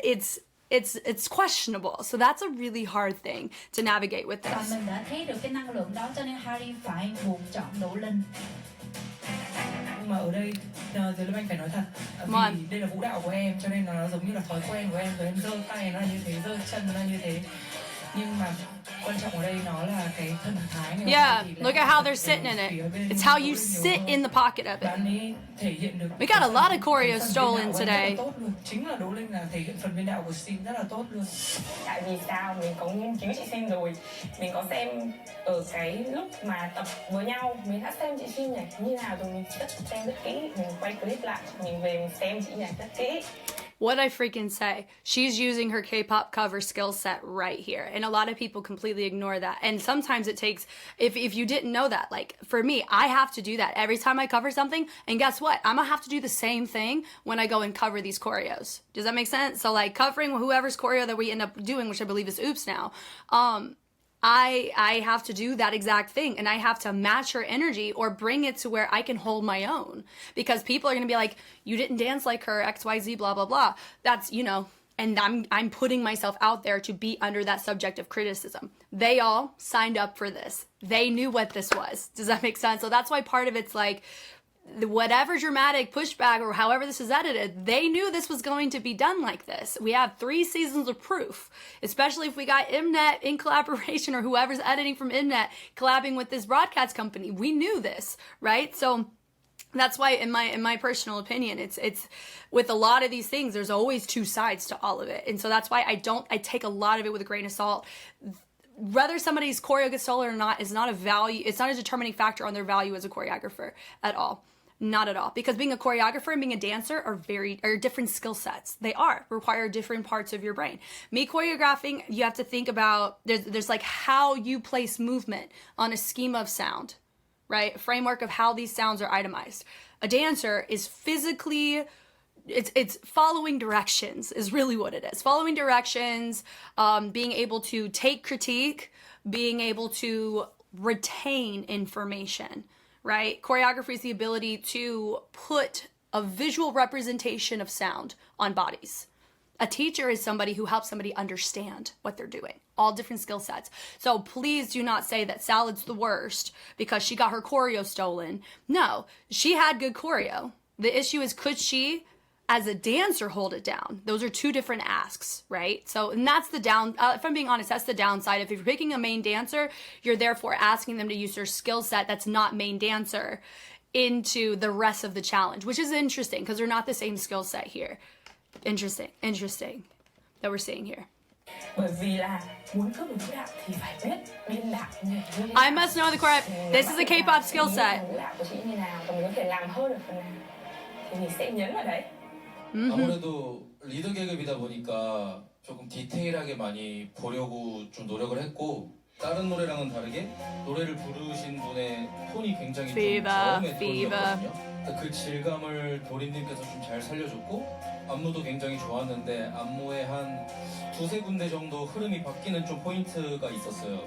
it's questionable. So that's a really hard thing to navigate with this. Mình đã thấy được cái năng lượng đó cho nên Harry phải buộc chọn Đỗ Linh. Nhưng mà ở đây Diệp Lâm Anh phải nói thật, vì đây là vũ đạo của em cho nên nó giống như là thói quen của em, rồi em giơ tay nó là như thế, giơ chân nó là như thế. Nhưng mà quan trọng ở đây nó là cái thần thái này. Yeah, look at how they're sitting in it. It's how you sit in the pocket of it. We got a lot of choreo stolen today. Chính là Đỗ Linh là thể hiện phần biên đạo của Sim rất là tốt luôn. Tại vì sao mình có nghiên cứu chị Sim rồi, mình có xem ở cái lúc mà tập với nhau, mình đã xem chị Sim nhảy như nào rồi, mình xem rất kỹ, mình quay clip lại, mình về mình xem chị nhảy rất kỹ. What I freaking say? She's using her K-pop cover skill set right here. And a lot of people completely ignore that. And sometimes it takes, if you didn't know that, like for me, I have to do that every time I cover something. And guess what? I'm gonna have to do the same thing when I go and cover these choreos. Does that make sense? So like covering whoever's choreo that we end up doing, which I believe is Oops now, I have to do that exact thing, and I have to match her energy or bring it to where I can hold my own, because people are going to be like, you didn't dance like her, XYZ, blah, blah, blah. That's, you know, and I'm putting myself out there to be under that subjective criticism. They all signed up for this. They knew what this was. Does that make sense? So that's why part of it's like, whatever dramatic pushback or however this is edited, they knew this was going to be done like this. We have 3 seasons of proof, especially if we got Mnet in collaboration or whoever's editing from Mnet collabing with this broadcast company. We knew this, right? So that's why in my personal opinion, it's with a lot of these things, there's always 2 sides to all of it. And so that's why I take a lot of it with a grain of salt. Whether somebody's choreo gets stolen or not is not a value. It's not a determining factor on their value as a choreographer at all. Not at all. Because being a choreographer and being a dancer are different skill sets. They require different parts of your brain. Me choreographing, you have to think about, there's like how you place movement on a schema of sound, right? A framework of how these sounds are itemized. A dancer is physically it's following directions is really what it is. Following directions, being able to take critique, being able to retain information, right? Choreography is the ability to put a visual representation of sound on bodies. A teacher is somebody who helps somebody understand what they're doing. All different skill sets. So please do not say that Salad's the worst because she got her choreo stolen. No, she had good choreo. The issue is, could she, as a dancer, hold it down? Those are two different asks, right? So, and that's the if I'm being honest, that's the downside. If you're picking a main dancer, you're therefore asking them to use their skill set that's not main dancer into the rest of the challenge, which is interesting because they're not the same skill set here. Interesting that we're seeing here. I must know the choreo. This is a K-pop skill set. 아무래도 리더 계급이다 보니까 조금 디테일하게 많이 보려고 좀 노력을 했고, 다른 노래랑은 다르게 노래를 부르신 분의 톤이 굉장히 좀 저음의 톤이었거든요. 그 질감을 도림님께서 좀 잘 살려줬고, 안무도 굉장히 좋았는데 안무에 한 두세 군데 정도 흐름이 바뀌는 좀 포인트가 있었어요.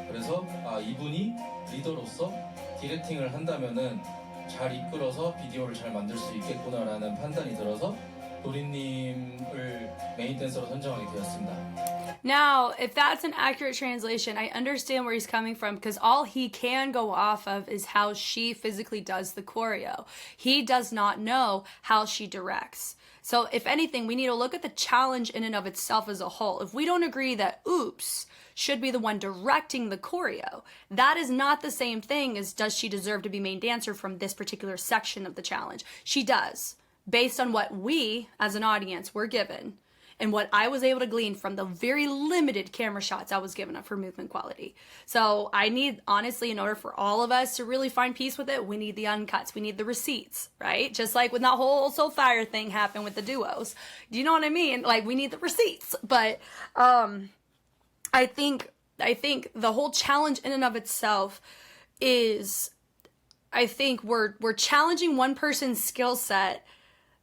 그래서 이분이 리더로서 디렉팅을 한다면은 잘 이끌어서 비디오를 잘 만들 수 있겠구나라는 판단이 들어서 도림님을 메인 댄서로 선정하게 되었습니다. Now, if that's an accurate translation, I understand where he's coming from because all he can go off of is how she physically does the choreo. He does not know how she directs. So if anything, we need to look at the challenge in and of itself as a whole. If we don't agree that Oops should be the one directing the choreo, that is not the same thing as does she deserve to be main dancer from this particular section of the challenge. She does, based on what we as an audience were given and what I was able to glean from the very limited camera shots I was given of her movement quality. So I need, honestly, in order for all of us to really find peace with it, we need the uncuts, we need the receipts, right? Just like when that whole Soul Fire thing happened with the duos. Do you know what I mean? Like, we need the receipts. But I think the whole challenge in and of itself is, I think we're challenging one person's skill set,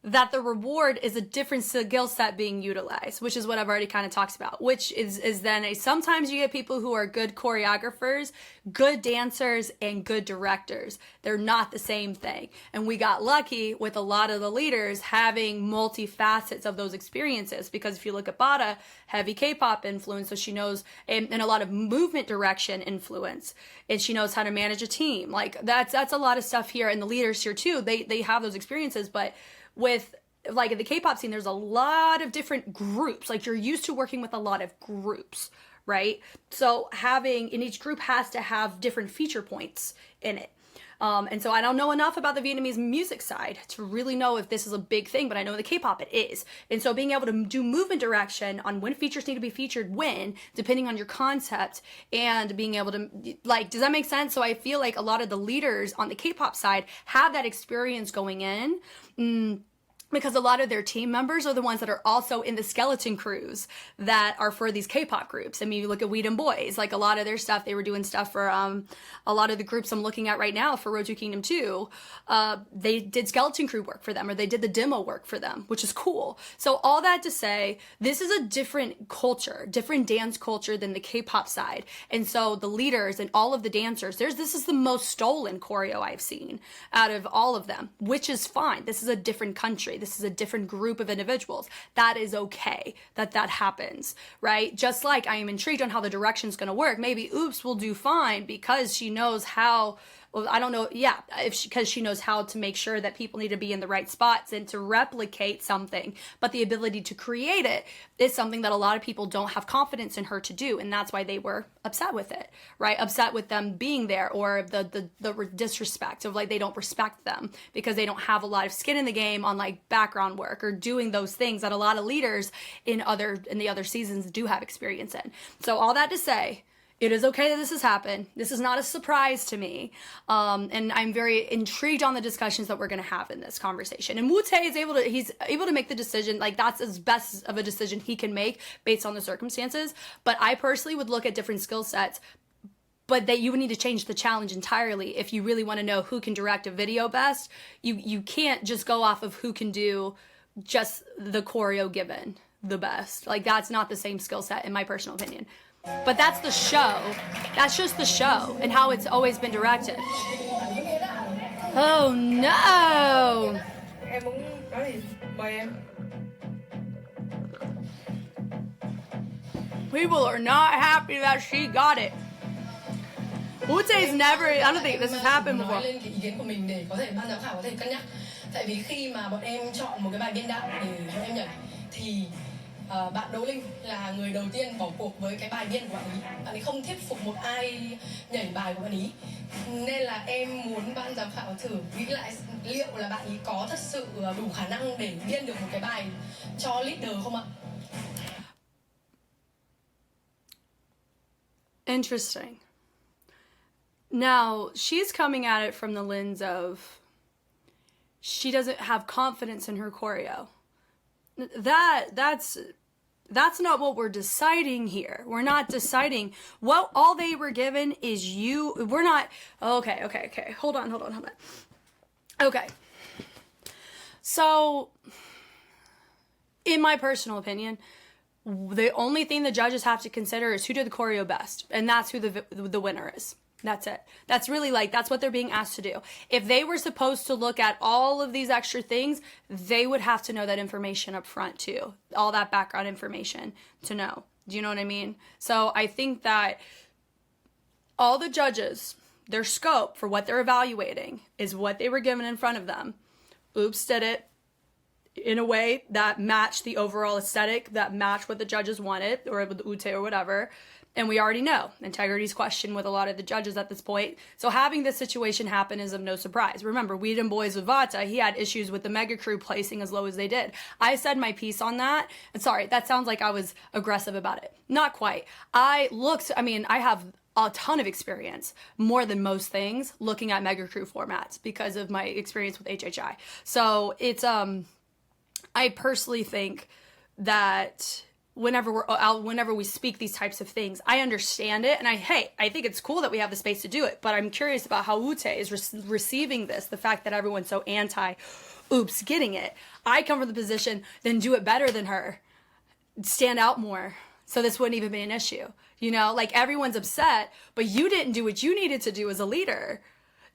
that the reward is a different skill set being utilized, which is what I've already kind of talked about, which is then sometimes you get people who are good choreographers, good dancers, and good directors. They're not the same thing. And we got lucky with a lot of the leaders having multifacets of those experiences, because if you look at Bada, heavy K-pop influence, so she knows, and a lot of movement direction influence, and she knows how to manage a team. Like that's a lot of stuff here, and the leaders here too, they have those experiences, but with like in the K-pop scene, there's a lot of different groups. Like you're used to working with a lot of groups, right? So and each group has to have different feature points in it. And so I don't know enough about the Vietnamese music side to really know if this is a big thing, but I know in the K-pop it is. And so being able to do movement direction on when features need to be featured when, depending on your concept, and being able to, like, does that make sense? So I feel like a lot of the leaders on the K-pop side have that experience going in. Because a lot of their team members are the ones that are also in the skeleton crews that are for these K-pop groups. I mean, you look at Weedham Boys, like a lot of their stuff, they were doing stuff for a lot of the groups I'm looking at right now for Road to Kingdom 2. They did skeleton crew work for them, or they did the demo work for them, which is cool. So all that to say, this is a different culture, different dance culture than the K-pop side. And so the leaders and all of the dancers, this is the most stolen choreo I've seen out of all of them, which is fine. This is a different country. This is a different group of individuals. That is okay that happens, right? Just like I am intrigued on how the direction's going to work. Maybe Oops will do fine because she knows how, well, I don't know, yeah, because she knows how to make sure that people need to be in the right spots and to replicate something. But the ability to create it is something that a lot of people don't have confidence in her to do, and that's why they were upset with it, right? Upset with them being there, or the disrespect of like they don't respect them because they don't have a lot of skin in the game on like background work or doing those things that a lot of leaders in the other seasons do have experience in. So all that to say, it is okay that this has happened. This is not a surprise to me. And I'm very intrigued on the discussions that we're going to have in this conversation. And Wu-tae is he's able to make the decision, like that's as best of a decision he can make based on the circumstances. But I personally would look at different skill sets, but that you would need to change the challenge entirely if you really want to know who can direct a video best. You can't just go off of who can do just the choreo given the best. Like, that's not the same skill set in my personal opinion. But that's the show. That's just the show and how it's always been directed. Oh no! Em muốn nói gì? Mời em. People are not happy that she got it. Ute's never, I don't think this has happened before. Nói lên cái ý kiến của mình để có thể ban giám khảo có thể cân nhắc. Tại vì khi mà bọn em chọn một cái bài biên đạo để bọn em nhảy thì bạn Đỗ Linh là người đầu tiên bỏ cuộc với cái bài biên của bạn ý. Bạn ấy không thuyết phục một ai nhảy bài của bạn ý. Nên là em muốn ban giám khảo thử nghĩ lại liệu là bạn ý có thật sự đủ khả năng để biên được một cái bài cho leader không ạ? Interesting. Now, she's coming at it from the lens of she doesn't have confidence in her choreo. That's not what we're deciding here. We're not deciding. Well, all they were given is you. We're not. Okay. Hold on. Okay. So, in my personal opinion, the only thing the judges have to consider is who did the choreo best. And that's who the winner is. That's it. That's really that's what they're being asked to do. If they were supposed to look at all of these extra things, they would have to know that information up front too. All that background information to know. Do you know what I mean? So I think that all the judges, their scope for what they're evaluating is what they were given in front of them. Oops did it in a way that matched the overall aesthetic, that matched what the judges wanted, or with Ute or whatever. And we already know integrity's questioned with a lot of the judges at this point. So having this situation happen is of no surprise. Remember, We Done Boys with Vata, he had issues with the mega crew placing as low as they did. I said my piece on that. And sorry, that sounds like I was aggressive about it. Not quite. I have a ton of experience, more than most things, looking at mega crew formats because of my experience with HHI. So it's, I personally think that whenever we speak these types of things, I understand it, and I think it's cool that we have the space to do it, but I'm curious about how Ute is receiving this, the fact that everyone's so anti-oops getting it. I come from the position, then do it better than her, stand out more, so this wouldn't even be an issue. You know, like, everyone's upset, but you didn't do what you needed to do as a leader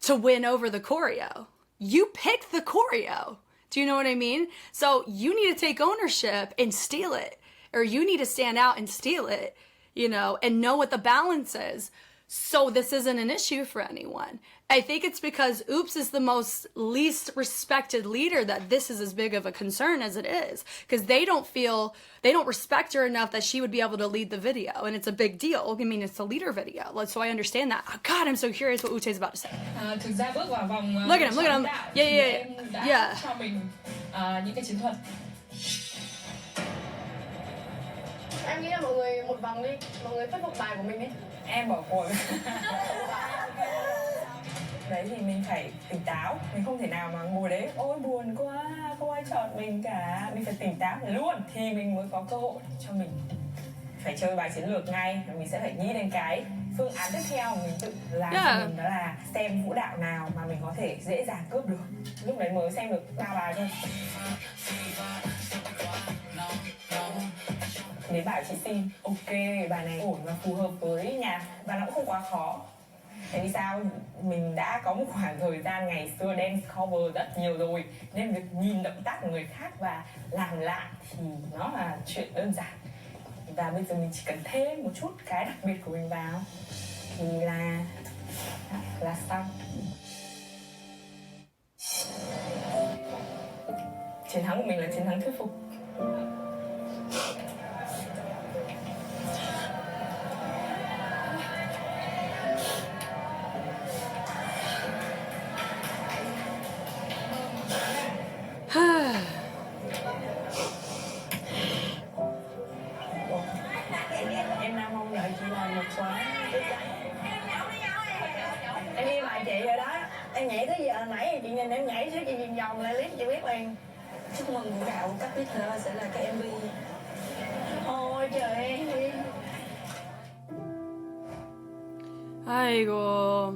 to win over the choreo. You picked the choreo. Do you know what I mean? So you need to take ownership and steal it. Or you need to stand out and steal it, you know, and know what the balance is. So this isn't an issue for anyone. I think it's because Oops is the least respected leader that this is as big of a concern as it is. Because they don't respect her enough that she would be able to lead the video. And it's a big deal. I mean, it's a leader video. So I understand that. Oh, God, I'm so curious what Ute is about to say. Thực ra bước vào vòng Look at him. Yeah. Cho mình những cái chiến thuật. Em nghĩ là mọi người một vòng đi, mọi người thuyết phục bài của mình đi. Em bỏ cuộc. Đấy thì mình phải tỉnh táo, mình không thể nào mà ngồi đấy ôi buồn quá, không ai chọn mình cả. Mình phải tỉnh táo luôn thì mình mới có cơ hội cho mình phải chơi bài chiến lược ngay. Mình sẽ phải nghĩ đến cái phương án tiếp theo mình tự làm cho mình, đó là xem vũ đạo nào mà mình có thể dễ dàng cướp được. Lúc đấy mới xem được 3 bài thôi. Nếu bảo chị xin, ok, bài này ổn và phù hợp với nhạc và nó cũng không quá khó. Tại vì sao? Mình đã có một khoảng thời gian ngày xưa dance cover rất nhiều rồi, nên việc nhìn động tác của người khác và làm lại thì nó là chuyện đơn giản. Và bây giờ mình chỉ cần thêm một chút cái đặc biệt của mình vào thì là xong. Chiến thắng của mình là chiến thắng thuyết phục. Em đang mong đợi chị làm một xóa. Em nghe bài chị rồi đó. Em nhảy tới giờ nãy chị nhìn em nhảy suốt chị nhìn vòng lại clip chị biết liền. Chúc mừng vũ đạo các biết là sẽ là cái MV. Ôi trời ơi. 아이고.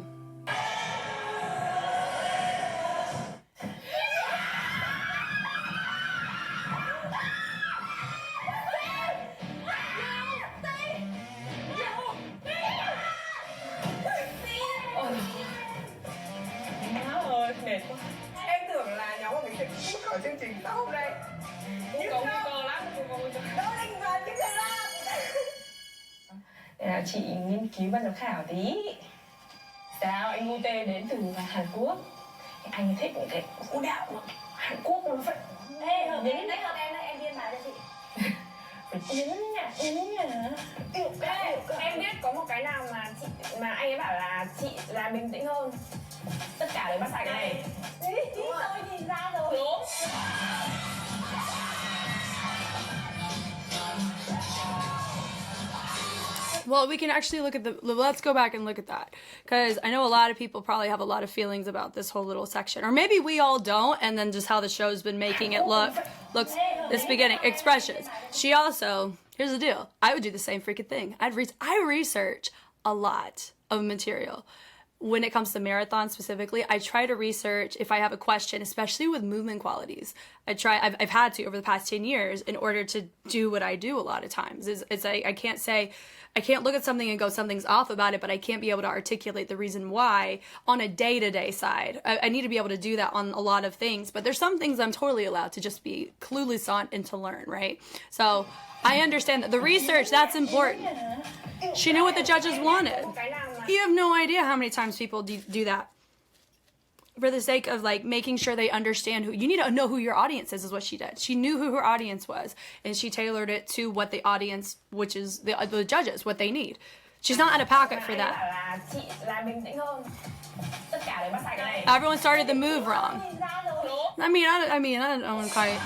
là chị nghiên cứu ban giám khảo tí. Sao anh Ute đến từ Hàn Quốc? Anh thích những cái vũ đạo của Hàn Quốc nó phải. Ê, hợp đấy hợp em đấy, em biên bài cho chị. Phải yến nhá. Em biết có một cái nào mà anh ấy bảo là chị là bình tĩnh hơn. Tất cả đều bắt sạch cái này. Tôi nhìn ra rồi. Đúng. Well, we can actually look at let's go back and look at that. Because I know a lot of people probably have a lot of feelings about this whole little section. Or maybe we all don't, and then just how the show's been making it looks, this beginning, expressions. She also, here's the deal, I would do the same freaking thing. I research a lot of material. When it comes to marathon specifically, I try to research if I have a question, especially with movement qualities. I've had to over the past 10 years in order to do what I do a lot of times. I can't look at something and go, something's off about it, but I can't be able to articulate the reason why on a day-to-day side. I need to be able to do that on a lot of things, but there's some things I'm totally allowed to just be clueless on and to learn, right? So I understand that the research, that's important. She knew what the judges wanted. You have no idea how many times people do that for the sake of like making sure they understand who you need to know who your audience is what she did. She knew who her audience was and she tailored it to what the audience, which is the judges, what they need. She's not out of pocket for that. Everyone started the move wrong. I don't quite.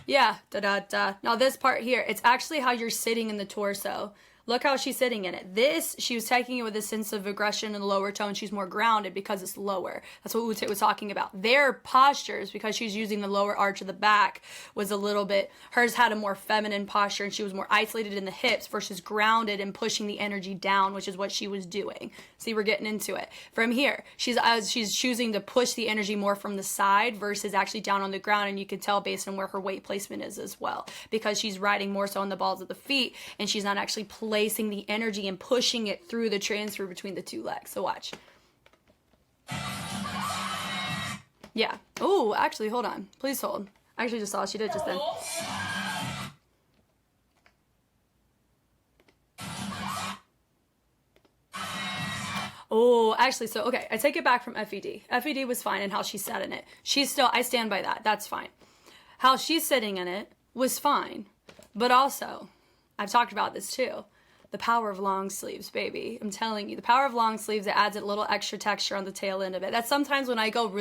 Yeah, da-da-da. Now this part here, it's actually how you're sitting in the torso. Look how she's sitting in it. This, she was taking it with a sense of aggression in the lower tone. She's more grounded because it's lower. That's what Ute was talking about. Their postures, because she's using the lower arch of the back, was a little bit, hers had a more feminine posture and she was more isolated in the hips versus grounded and pushing the energy down, which is what she was doing. See, we're getting into it. From here, she's choosing to push the energy more from the side versus actually down on the ground, and you can tell based on where her weight placement is as well, because she's riding more so on the balls of the feet and she's not actually placing the energy and pushing it through the transfer between the two legs. So watch. Yeah. Oh, actually, hold on. Please hold. I actually just saw she did just then. Oh, actually, so, okay, I take it back from F.E.D. F.E.D. was fine in how she sat in it. She's still, I stand by that. That's fine. How she's sitting in it was fine. But also, I've talked about this too. The power of long sleeves, baby. I'm telling you, the power of long sleeves, it adds a little extra texture on the tail end of it. That's sometimes when I go on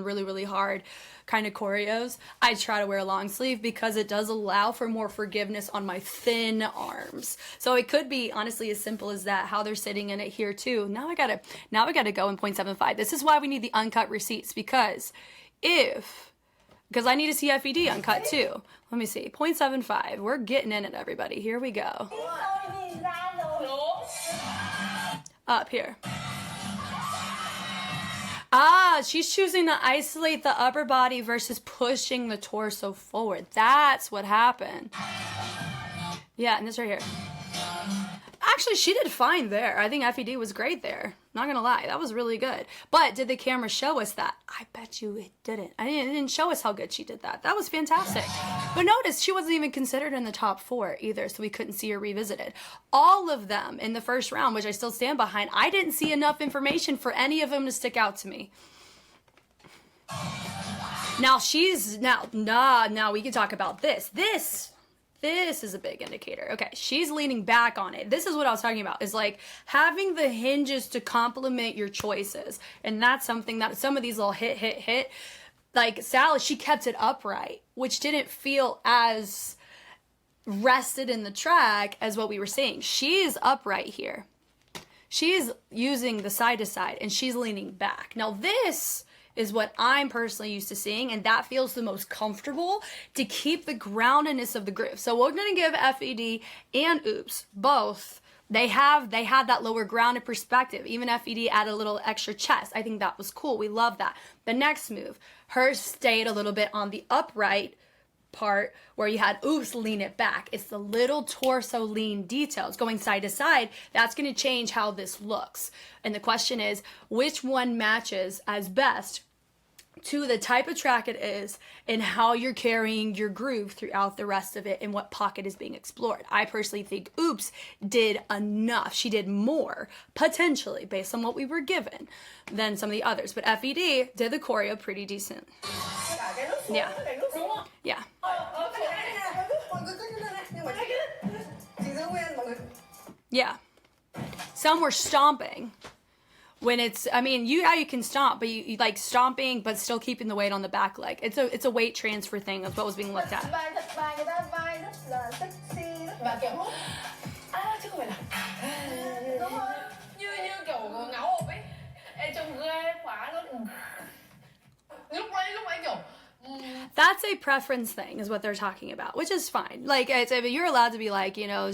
really hard kind of choreos, I try to wear a long sleeve because it does allow for more forgiveness on my thin arms. So it could be honestly as simple as that, how they're sitting in it here too. Now I gotta go in 0.75. This is why we need the uncut receipts, because I need to see F.E.D. uncut too. Let me see, 0.75. We're getting in it, everybody. Here we go. Up here. Ah, she's choosing to isolate the upper body versus pushing the torso forward. That's what happened. Yeah, and this right here. Actually, she did fine there. I think F.E.D. was great there. Not gonna lie, that was really good. But did the camera show us that? I bet you it didn't. It didn't show us how good she did that. That was fantastic. But notice, she wasn't even considered in the top 4 either, so we couldn't see her revisited. All of them in the first round, which I still stand behind, I didn't see enough information for any of them to stick out to me. Now now we can talk about this. This is a big indicator. Okay, she's leaning back on it. This is what I was talking about, is like having the hinges to complement your choices. And that's something that some of these little hit, like Sally, she kept it upright, which didn't feel as rested in the track as what we were seeing. She's upright here. She's using the side to side and she's leaning back. Now this is what I'm personally used to seeing, and that feels the most comfortable to keep the groundedness of the groove. So we're gonna give F.E.D. and Oops both. They had that lower grounded perspective. Even F.E.D. added a little extra chest. I think that was cool. We love that. The next move, hers stayed a little bit on the upright part where you had Oops lean it back. It's the little torso lean details going side to side. That's going to change how this looks. And the question is, which one matches as best to the type of track it is and how you're carrying your groove throughout the rest of it and what pocket is being explored. I personally think Oops did enough. She did more, potentially, based on what we were given, than some of the others. But F.E.D. did the choreo pretty decent. Yeah. Yeah. Yeah. Some were stomping. When it's, I mean, you can stomp, but you like stomping, but still keeping the weight on the back leg. It's a weight transfer thing of what was being looked at. Chứ không phải là như kiểu ngáo hộp ấy. Ê trông ghê quá luôn. Lúc ấy kiểu That's a preference thing, is what they're talking about, which is fine. Like, you're allowed to be like, you know,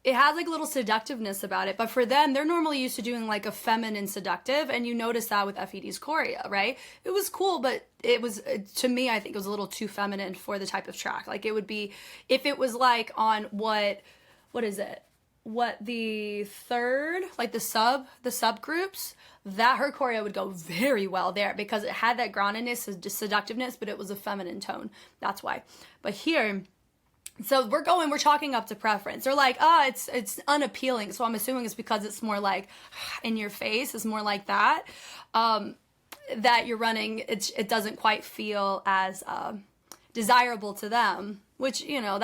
it has like a little seductiveness about it, but for them, they're normally used to doing like a feminine seductive, and you notice that with F.E.D's choreo, right? It was cool, but it was, to me, I think it was a little too feminine for the type of track. Like, it would be, if it was like on what is it? What the third, like the subgroups, that her choreo would go very well there because it had that groundedness, seductiveness, but it was a feminine tone. That's why. But here, so we're chalking up to preference. They're like, it's unappealing. So I'm assuming it's because it's more like in your face. It's more like that. That you're running, it doesn't quite feel as desirable to them. Which, you know,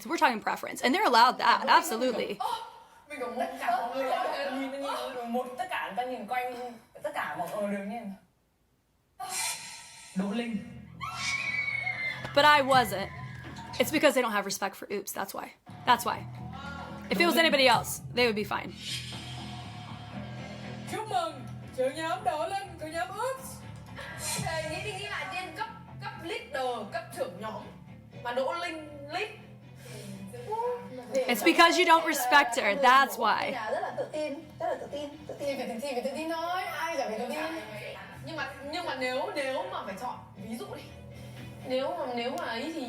we're talking preference. And they're allowed that, absolutely. But I wasn't. It's because they don't have respect for Oops, that's why. That's why. If it was anybody else, they would be fine. chúc mừng trưởng nhóm Đỗ Linh của nhóm Oops. Nghĩ lại trên cấp leader, cấp trưởng nhóm mà Đỗ Linh lead. It's because you don't respect her, that's why. Rất là tự tin Thì phải tự tin thôi, ai chả phải tự tin. Nhưng mà nếu mà phải chọn, ví dụ đi. Nếu mà ấy thì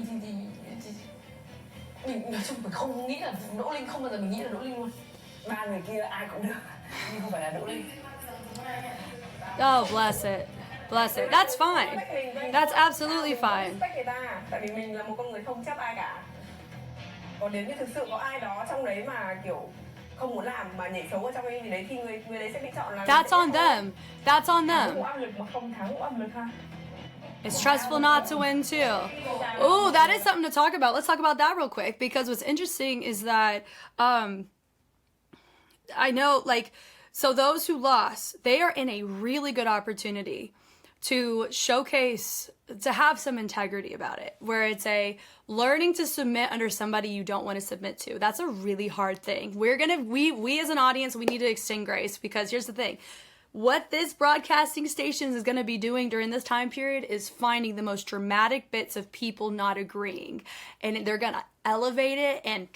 mình nói chung mình không nghĩ là Đỗ Linh, không bao giờ mình nghĩ là Đỗ Linh luôn. Ba người kia ai cũng được, nhưng không phải là Đỗ Linh. Oh, bless it. Bless it. That's fine. That's absolutely fine. Tại vì mình là một con người không chấp ai cả. Còn nếu như thực sự có ai đó trong đấy mà kiểu không muốn làm mà nhảy xấu ở trong cái gì đấy thì người đấy sẽ bị chọn là. That's on them. That's on them. Cũng áp lực mà không thắng cũng áp lực ha. It's stressful not to win too. Ooh, that is something to talk about. Let's talk about that real quick, because what's interesting is that I know, like, so those who lost, they are in a really good opportunity to showcase, to have some integrity about it, where it's a learning to submit under somebody you don't want to submit to. That's a really hard thing. We as an audience, we need to extend grace, because here's the thing. What this broadcasting station is going to be doing during this time period is finding the most dramatic bits of people not agreeing. And they're going to elevate it and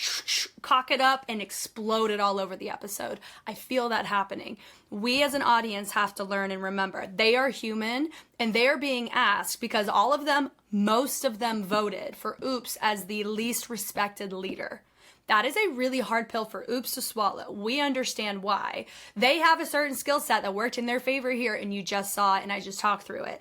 cock it up and explode it all over the episode. I feel that happening. We as an audience have to learn and remember they are human, and they are being asked because most of them voted for Oops as the least respected leader. That is a really hard pill for Oops to swallow. We understand why. They have a certain skill set that worked in their favor here, and you just saw it, and I just talked through it.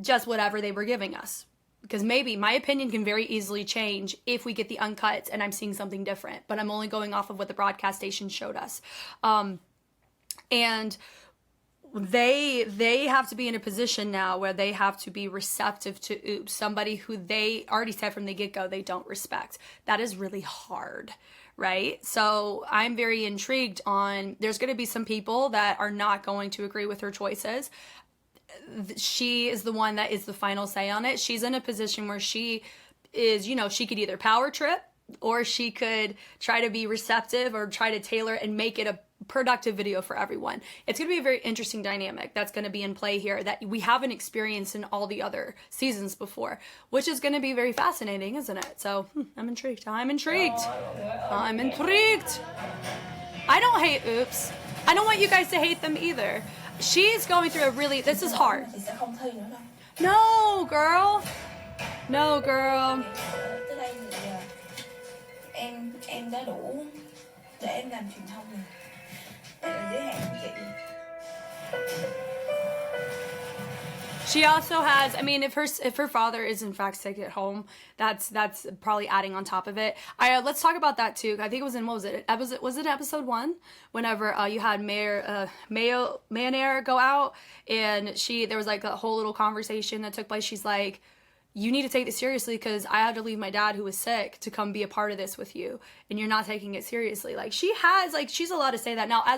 Just whatever they were giving us. Because maybe my opinion can very easily change if we get the uncuts and I'm seeing something different. But I'm only going off of what the broadcast station showed us. And they have to be in a position now where they have to be receptive to Oops, somebody who they already said from the get-go they don't respect. That is really hard, right? So I'm very intrigued on, there's going to be some people that are not going to agree with her choices. She is the one that is the final say on it. She's in a position where she is, you know, she could either power trip, or she could try to be receptive or try to tailor and make it a productive video for everyone. It's going to be a very interesting dynamic that's going to be in play here that we haven't experienced in all the other seasons before, which is going to be very fascinating, isn't it? So I'm intrigued. I don't hate Oops. I don't want you guys to hate them either. She's going through this is hard. No, girl. No, girl. Em đã đủ để em làm truyền thông rồi. Đây là giới hạn của chị. She also has, I mean, if her father is in fact sick at home, that's probably adding on top of it. Let's talk about that too. I think it was in, what was it episode 1? Whenever you had Mayonair go out, and there was like a whole little conversation that took place. She's like, you need to take this seriously because I had to leave my dad who was sick to come be a part of this with you, and you're not taking it seriously. Like, she's allowed to say that. Now, I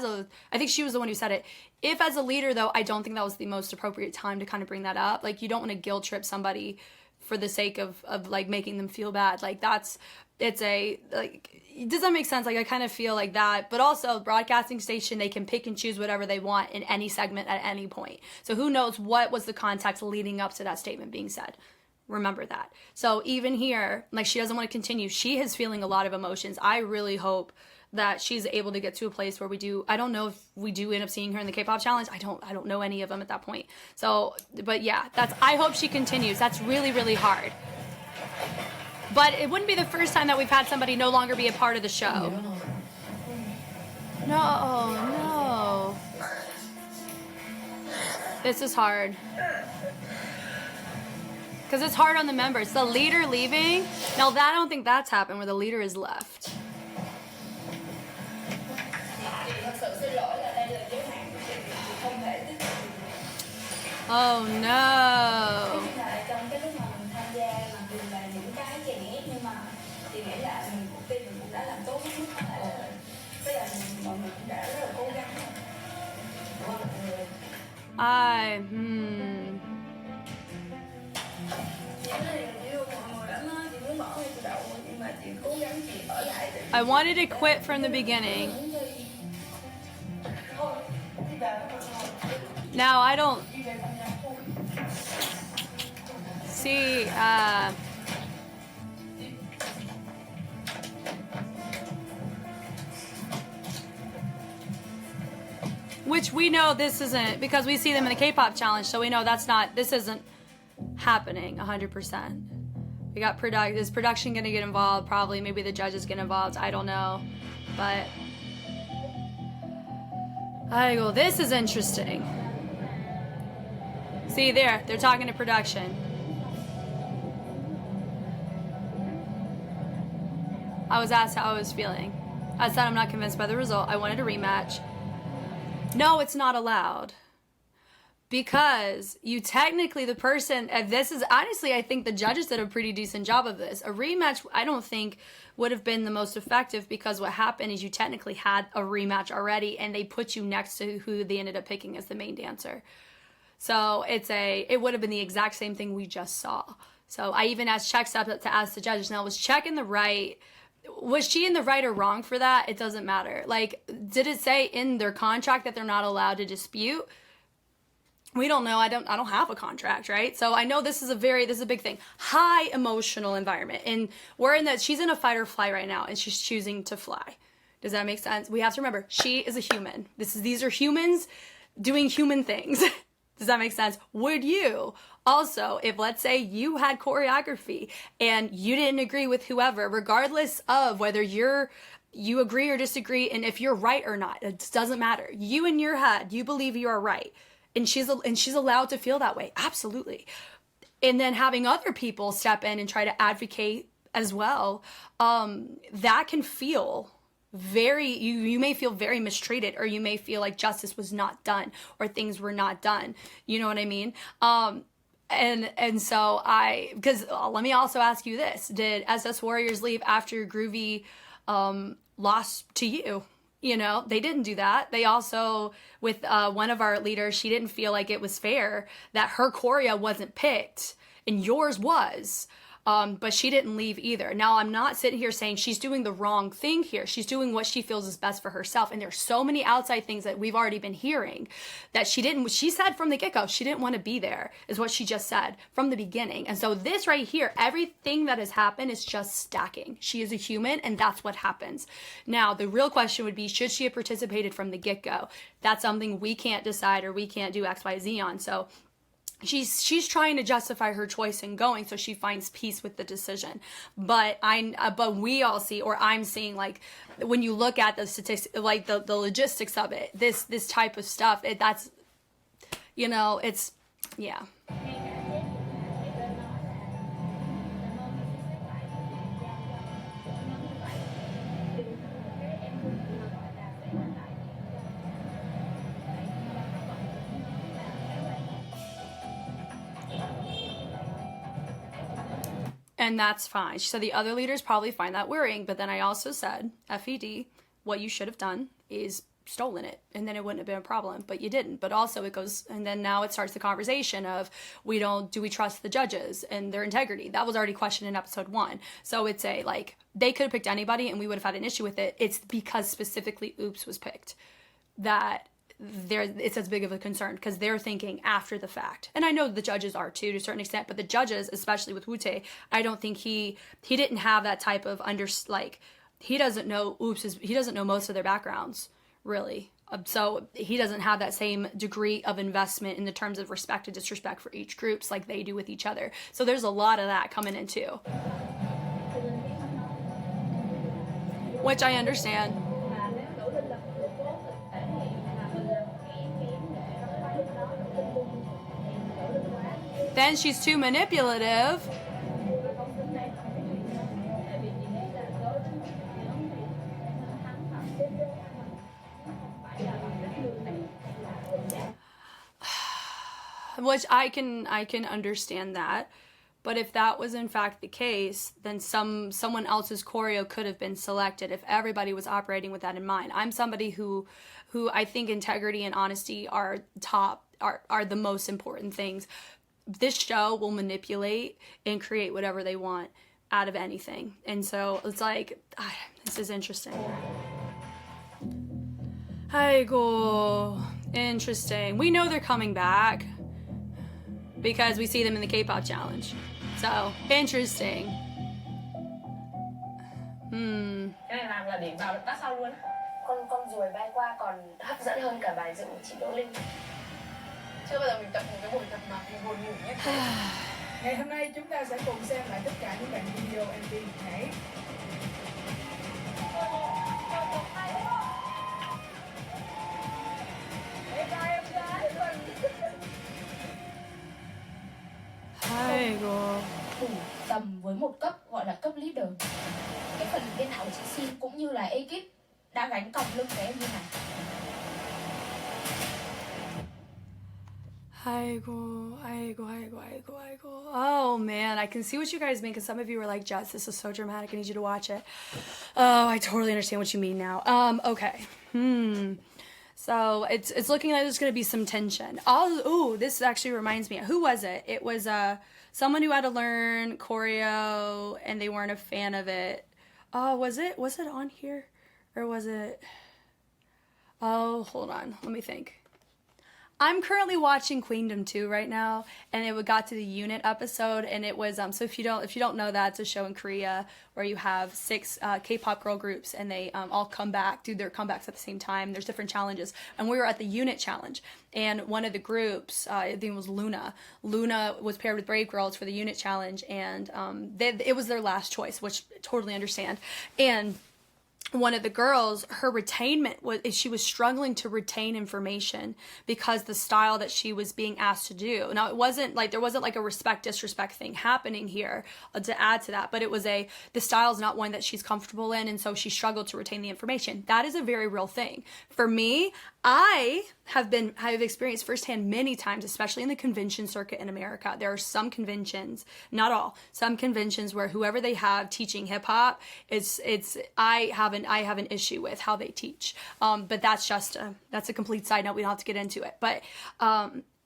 think she was the one who said it. If as a leader, though, I don't think that was the most appropriate time to kind of bring that up. Like, you don't want to guilt trip somebody for the sake of like making them feel bad. Like, does that make sense? Like, I kind of feel like that. But also, broadcasting station, they can pick and choose whatever they want in any segment at any point. So who knows what was the context leading up to that statement being said. Remember that. So even here, like, she doesn't want to continue. She is feeling a lot of emotions. I really hope that she's able to get to a place where I don't know if we do end up seeing her in the K-pop challenge. I don't know any of them at that point. So, but yeah, I hope she continues. That's really, really hard. But it wouldn't be the first time that we've had somebody no longer be a part of the show. No. This is hard. Because it's hard on the members. The leader leaving. Now, I don't think that's happened where the leader is left. Oh no. I wanted to quit from the beginning. Now I don't see which we know this isn't, because we see them in the K-pop challenge, so we know this isn't happening 100%. We got is production gonna get involved? Probably. Maybe the judges get involved. I don't know. But this is interesting. See there, they're talking to production. I was asked how I was feeling. I said I'm not convinced by the result. I wanted a rematch. No, it's not allowed. Because you technically, the person, this is, honestly, I think the judges did a pretty decent job of this. A rematch, I don't think, would have been the most effective, because what happened is you technically had a rematch already, and they put you next to who they ended up picking as the main dancer. So it would have been the exact same thing we just saw. So I even asked Chex up to ask the judges, now was Check in the right? Was she in the right or wrong for that? It doesn't matter. Like, did it say in their contract that they're not allowed to dispute? We don't know. I don't have a contract, right? So I know this is a big thing. High emotional environment. And she's in a fight or flight right now, and she's choosing to fly. Does that make sense? We have to remember, she is a human. These are humans doing human things. Does that make sense? Would you also, if let's say you had choreography and you didn't agree with whoever, regardless of whether you agree or disagree, and if you're right or not, it doesn't matter. You in your head, you believe you are right. And she's allowed to feel that way. Absolutely. And then having other people step in and try to advocate as well, that can feel you may feel very mistreated, or you may feel like justice was not done, or things were not done. You know what I mean? And so because let me also ask you this. Did SS Warriors leave after Groovy lost to you? You know, they didn't do that. They also, with one of our leaders, she didn't feel like it was fair that her choreo wasn't picked and yours was. But she didn't leave either. Now, I'm not sitting here saying she's doing the wrong thing here. She's doing what she feels is best for herself. And there's so many outside things that we've already been hearing that she said from the get-go, she didn't want to be there, is what she just said from the beginning. And so this right here, everything that has happened is just stacking. She is a human, and that's what happens. Now, the real question would be, should she have participated from the get-go? That's something we can't decide, or we can't do X, Y, Z on. So she's trying to justify her choice in going, so she finds peace with the decision. But we all see, or I'm seeing, like, when you look at the statistics, like the logistics of it, this type of stuff, that's, you know, it's, yeah. And that's fine. She said the other leaders probably find that worrying, but then I also said, F.E.D, what you should have done is stolen it, and then it wouldn't have been a problem, but you didn't. But also it goes, and then now it starts the conversation of, do we trust the judges and their integrity? That was already questioned in episode 1. So it's like, they could have picked anybody and we would have had an issue with it. It's because specifically Oops was picked that it's as big of a concern, because they're thinking after the fact. And I know the judges are too, to a certain extent, but the judges, especially with Wootae, I don't think he didn't have that type of he doesn't know he doesn't know most of their backgrounds, really. So he doesn't have that same degree of investment in the terms of respect and disrespect for each groups like they do with each other. So there's a lot of that coming in too, which I understand. Then she's too manipulative. Which I can understand that. But if that was in fact the case, then someone else's choreo could have been selected if everybody was operating with that in mind. I'm somebody who I think integrity and honesty are the most important things. This show will manipulate and create whatever they want out of anything. And so it's like, this is interesting. Aigoo. Interesting. We know they're coming back because we see them in the K-pop challenge. So, interesting. Cái này làm là để vào tác sau luôn. Con ruồi bay qua còn hấp dẫn hơn cả bài dựng của chị Đỗ Linh. Chưa bao giờ mình tập một cái buổi tập mà mình buồn ngủ như thế. Ngày hôm nay chúng ta sẽ cùng xem lại tất cả những đoạn video MV nhảy. Aigoo. Đủ tầm với một cấp gọi là cấp leader. Cái phần biên đạo của chị Xin cũng như là ekip đã gánh còng lưng cái MV này. Oh man, I can see what you guys mean, because some of you were like, Jess, this is so dramatic, I need you to watch it. Oh, I totally understand what you mean now. Okay. So it's looking like there's going to be some tension. Oh, this actually reminds me. Who was it? It was someone who had to learn choreo and they weren't a fan of it. Oh, was it on here? Or was it? Oh, hold on. Let me think. I'm currently watching Queendom 2 right now, and it got to the unit episode, and it was so if you don't know that, it's a show in Korea where you have 6 K-pop girl groups, and they all come back, do their comebacks at the same time. There's different challenges, and we were at the unit challenge, and one of the groups, I think it was Luna. Luna was paired with Brave Girls for the unit challenge, and it was their last choice, which I totally understand. And one of the girls, her retainment she was struggling to retain information because the style that she was being asked to do. Now, it wasn't like, there wasn't like a respect, disrespect thing happening here to add to that, but it was the style is not one that she's comfortable in, and so she struggled to retain the information. That is a very real thing. For me, I have experienced firsthand many times, especially in the convention circuit in America. There are some conventions, not all, some conventions where whoever they have teaching hip hop, I have an issue with how they teach. But that's a complete side note. We don't have to get into it. But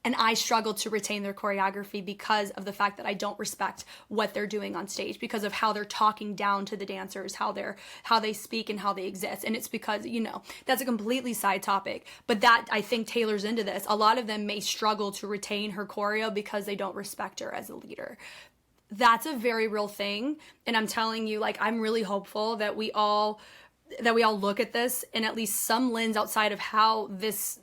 and I struggle to retain their choreography because of the fact that I don't respect what they're doing on stage, because of how they're talking down to the dancers, how they speak and how they exist. And it's because, that's a completely side topic, but that I think tailors into this. A lot of them may struggle to retain her choreo because they don't respect her as a leader. That's a very real thing. And I'm telling you, I'm really hopeful that we all look at this in at least some lens outside of how this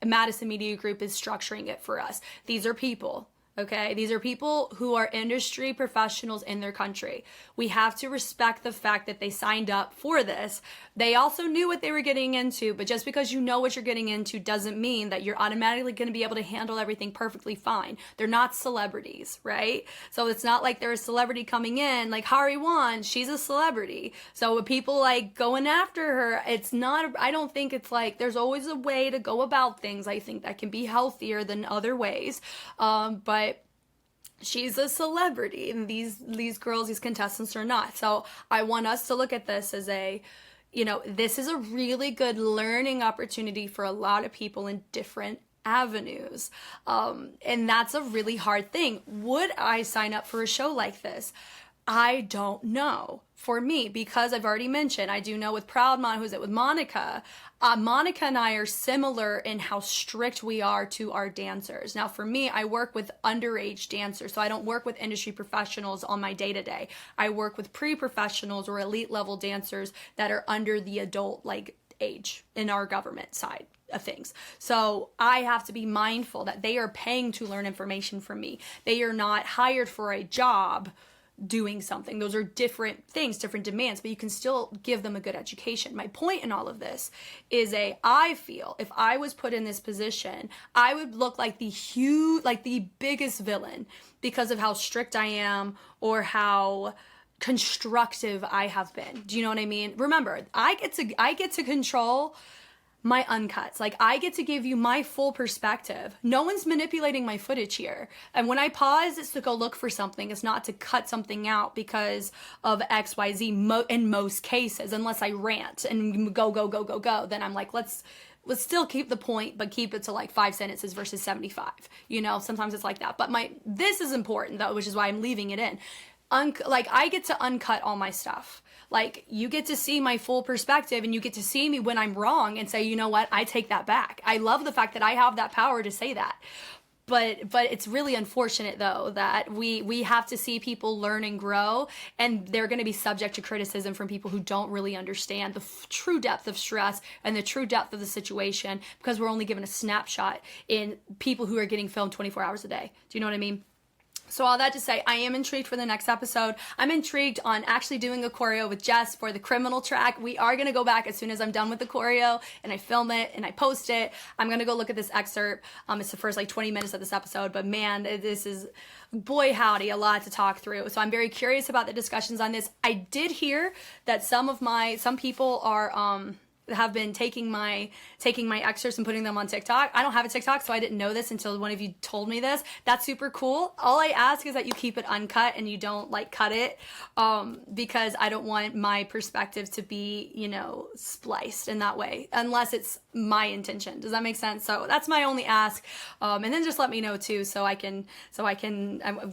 Madison Media Group is structuring it for us. These are people, okay? These are people who are industry professionals in their country. We have to respect the fact that they signed up for this. They also knew what they were getting into, but just because you know what you're getting into doesn't mean that you're automatically going to be able to handle everything perfectly fine. They're not celebrities, right? So it's not like they're a celebrity coming in, like Hari Wan, she's a celebrity. So with people going after her, I don't think it's there's always a way to go about things. I think that can be healthier than other ways. But she's a celebrity, and these girls, these contestants are not. So I want us to look at this as this is a really good learning opportunity for a lot of people in different avenues. And that's a really hard thing. Would I sign up for a show like this? I don't know. For me, because I've already mentioned, I do know with Proud Mom, who's it with Monica, Monica and I are similar in how strict we are to our dancers. Now, for me, I work with underage dancers, so I don't work with industry professionals on my day-to-day. I work with pre-professionals or elite level dancers that are under the adult age in our government side of things. So I have to be mindful that they are paying to learn information from me. They are not hired for a job doing something. Those are different things, different demands, but you can still give them a good education. My point in all of this is I feel if I was put in this position, I would look like the biggest villain because of how strict I am or how constructive I have been. Do you know what I mean? Remember, I get to control my uncuts. I get to give you my full perspective. No one's manipulating my footage here. And when I pause, it's to go look for something. It's not to cut something out because of XYZ in most cases, unless I rant and go. Then I'm like, let's still keep the point, but keep it to 5 sentences versus 75. Sometimes it's like that. But this is important though, which is why I'm leaving it in. I get to uncut all my stuff. You get to see my full perspective, and you get to see me when I'm wrong and say, you know what, I take that back. I love the fact that I have that power to say that. But it's really unfortunate though that we have to see people learn and grow, and they're going to be subject to criticism from people who don't really understand the true depth of stress and the true depth of the situation, because we're only given a snapshot in people who are getting filmed 24 hours a day. Do you know what I mean? So all that to say, I am intrigued for the next episode. I'm intrigued on actually doing a choreo with Jess for the criminal track. We are going to go back as soon as I'm done with the choreo and I film it and I post it. I'm going to go look at this excerpt. It's the first 20 minutes of this episode, but man, this is, boy howdy, a lot to talk through. So I'm very curious about the discussions on this. I did hear that some people are, have been taking my excerpts and putting them on TikTok. I don't have a TikTok, so I didn't know this until one of you told me this. That's super cool. All I ask is that you keep it uncut and you don't cut it, because I don't want my perspective to be, spliced in that way, unless it's my intention. Does that make sense? So that's my only ask. And then just let me know too, so I can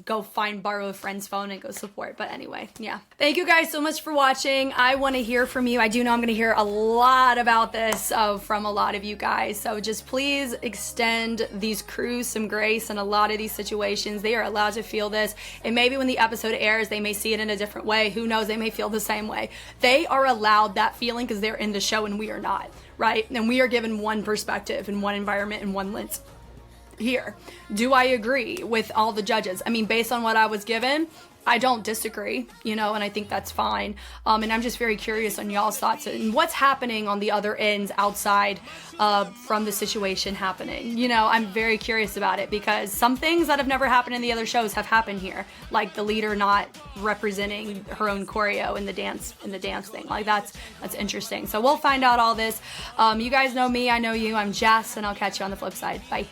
go borrow a friend's phone and go support. But anyway, yeah. Thank you guys so much for watching. I want to hear from you. I do know I'm going to hear a lot about this from a lot of you guys, so just please extend these crews some grace in a lot of these situations. They are allowed to feel this, and maybe when the episode airs they may see it in a different way. Who knows, they may feel the same way. They are allowed that feeling because they're in the show and we are not, right? And we are given one perspective and one environment and one lens here. Do I agree with all the judges? Based on what I was given, I don't disagree, and I think that's fine. And I'm just very curious on y'all's thoughts and what's happening on the other ends outside from the situation happening. I'm very curious about it, because some things that have never happened in the other shows have happened here, like the leader not representing her own choreo in the dance thing. That's interesting. So we'll find out all this. You guys know me, I know you. I'm Jess, and I'll catch you on the flip side. Bye.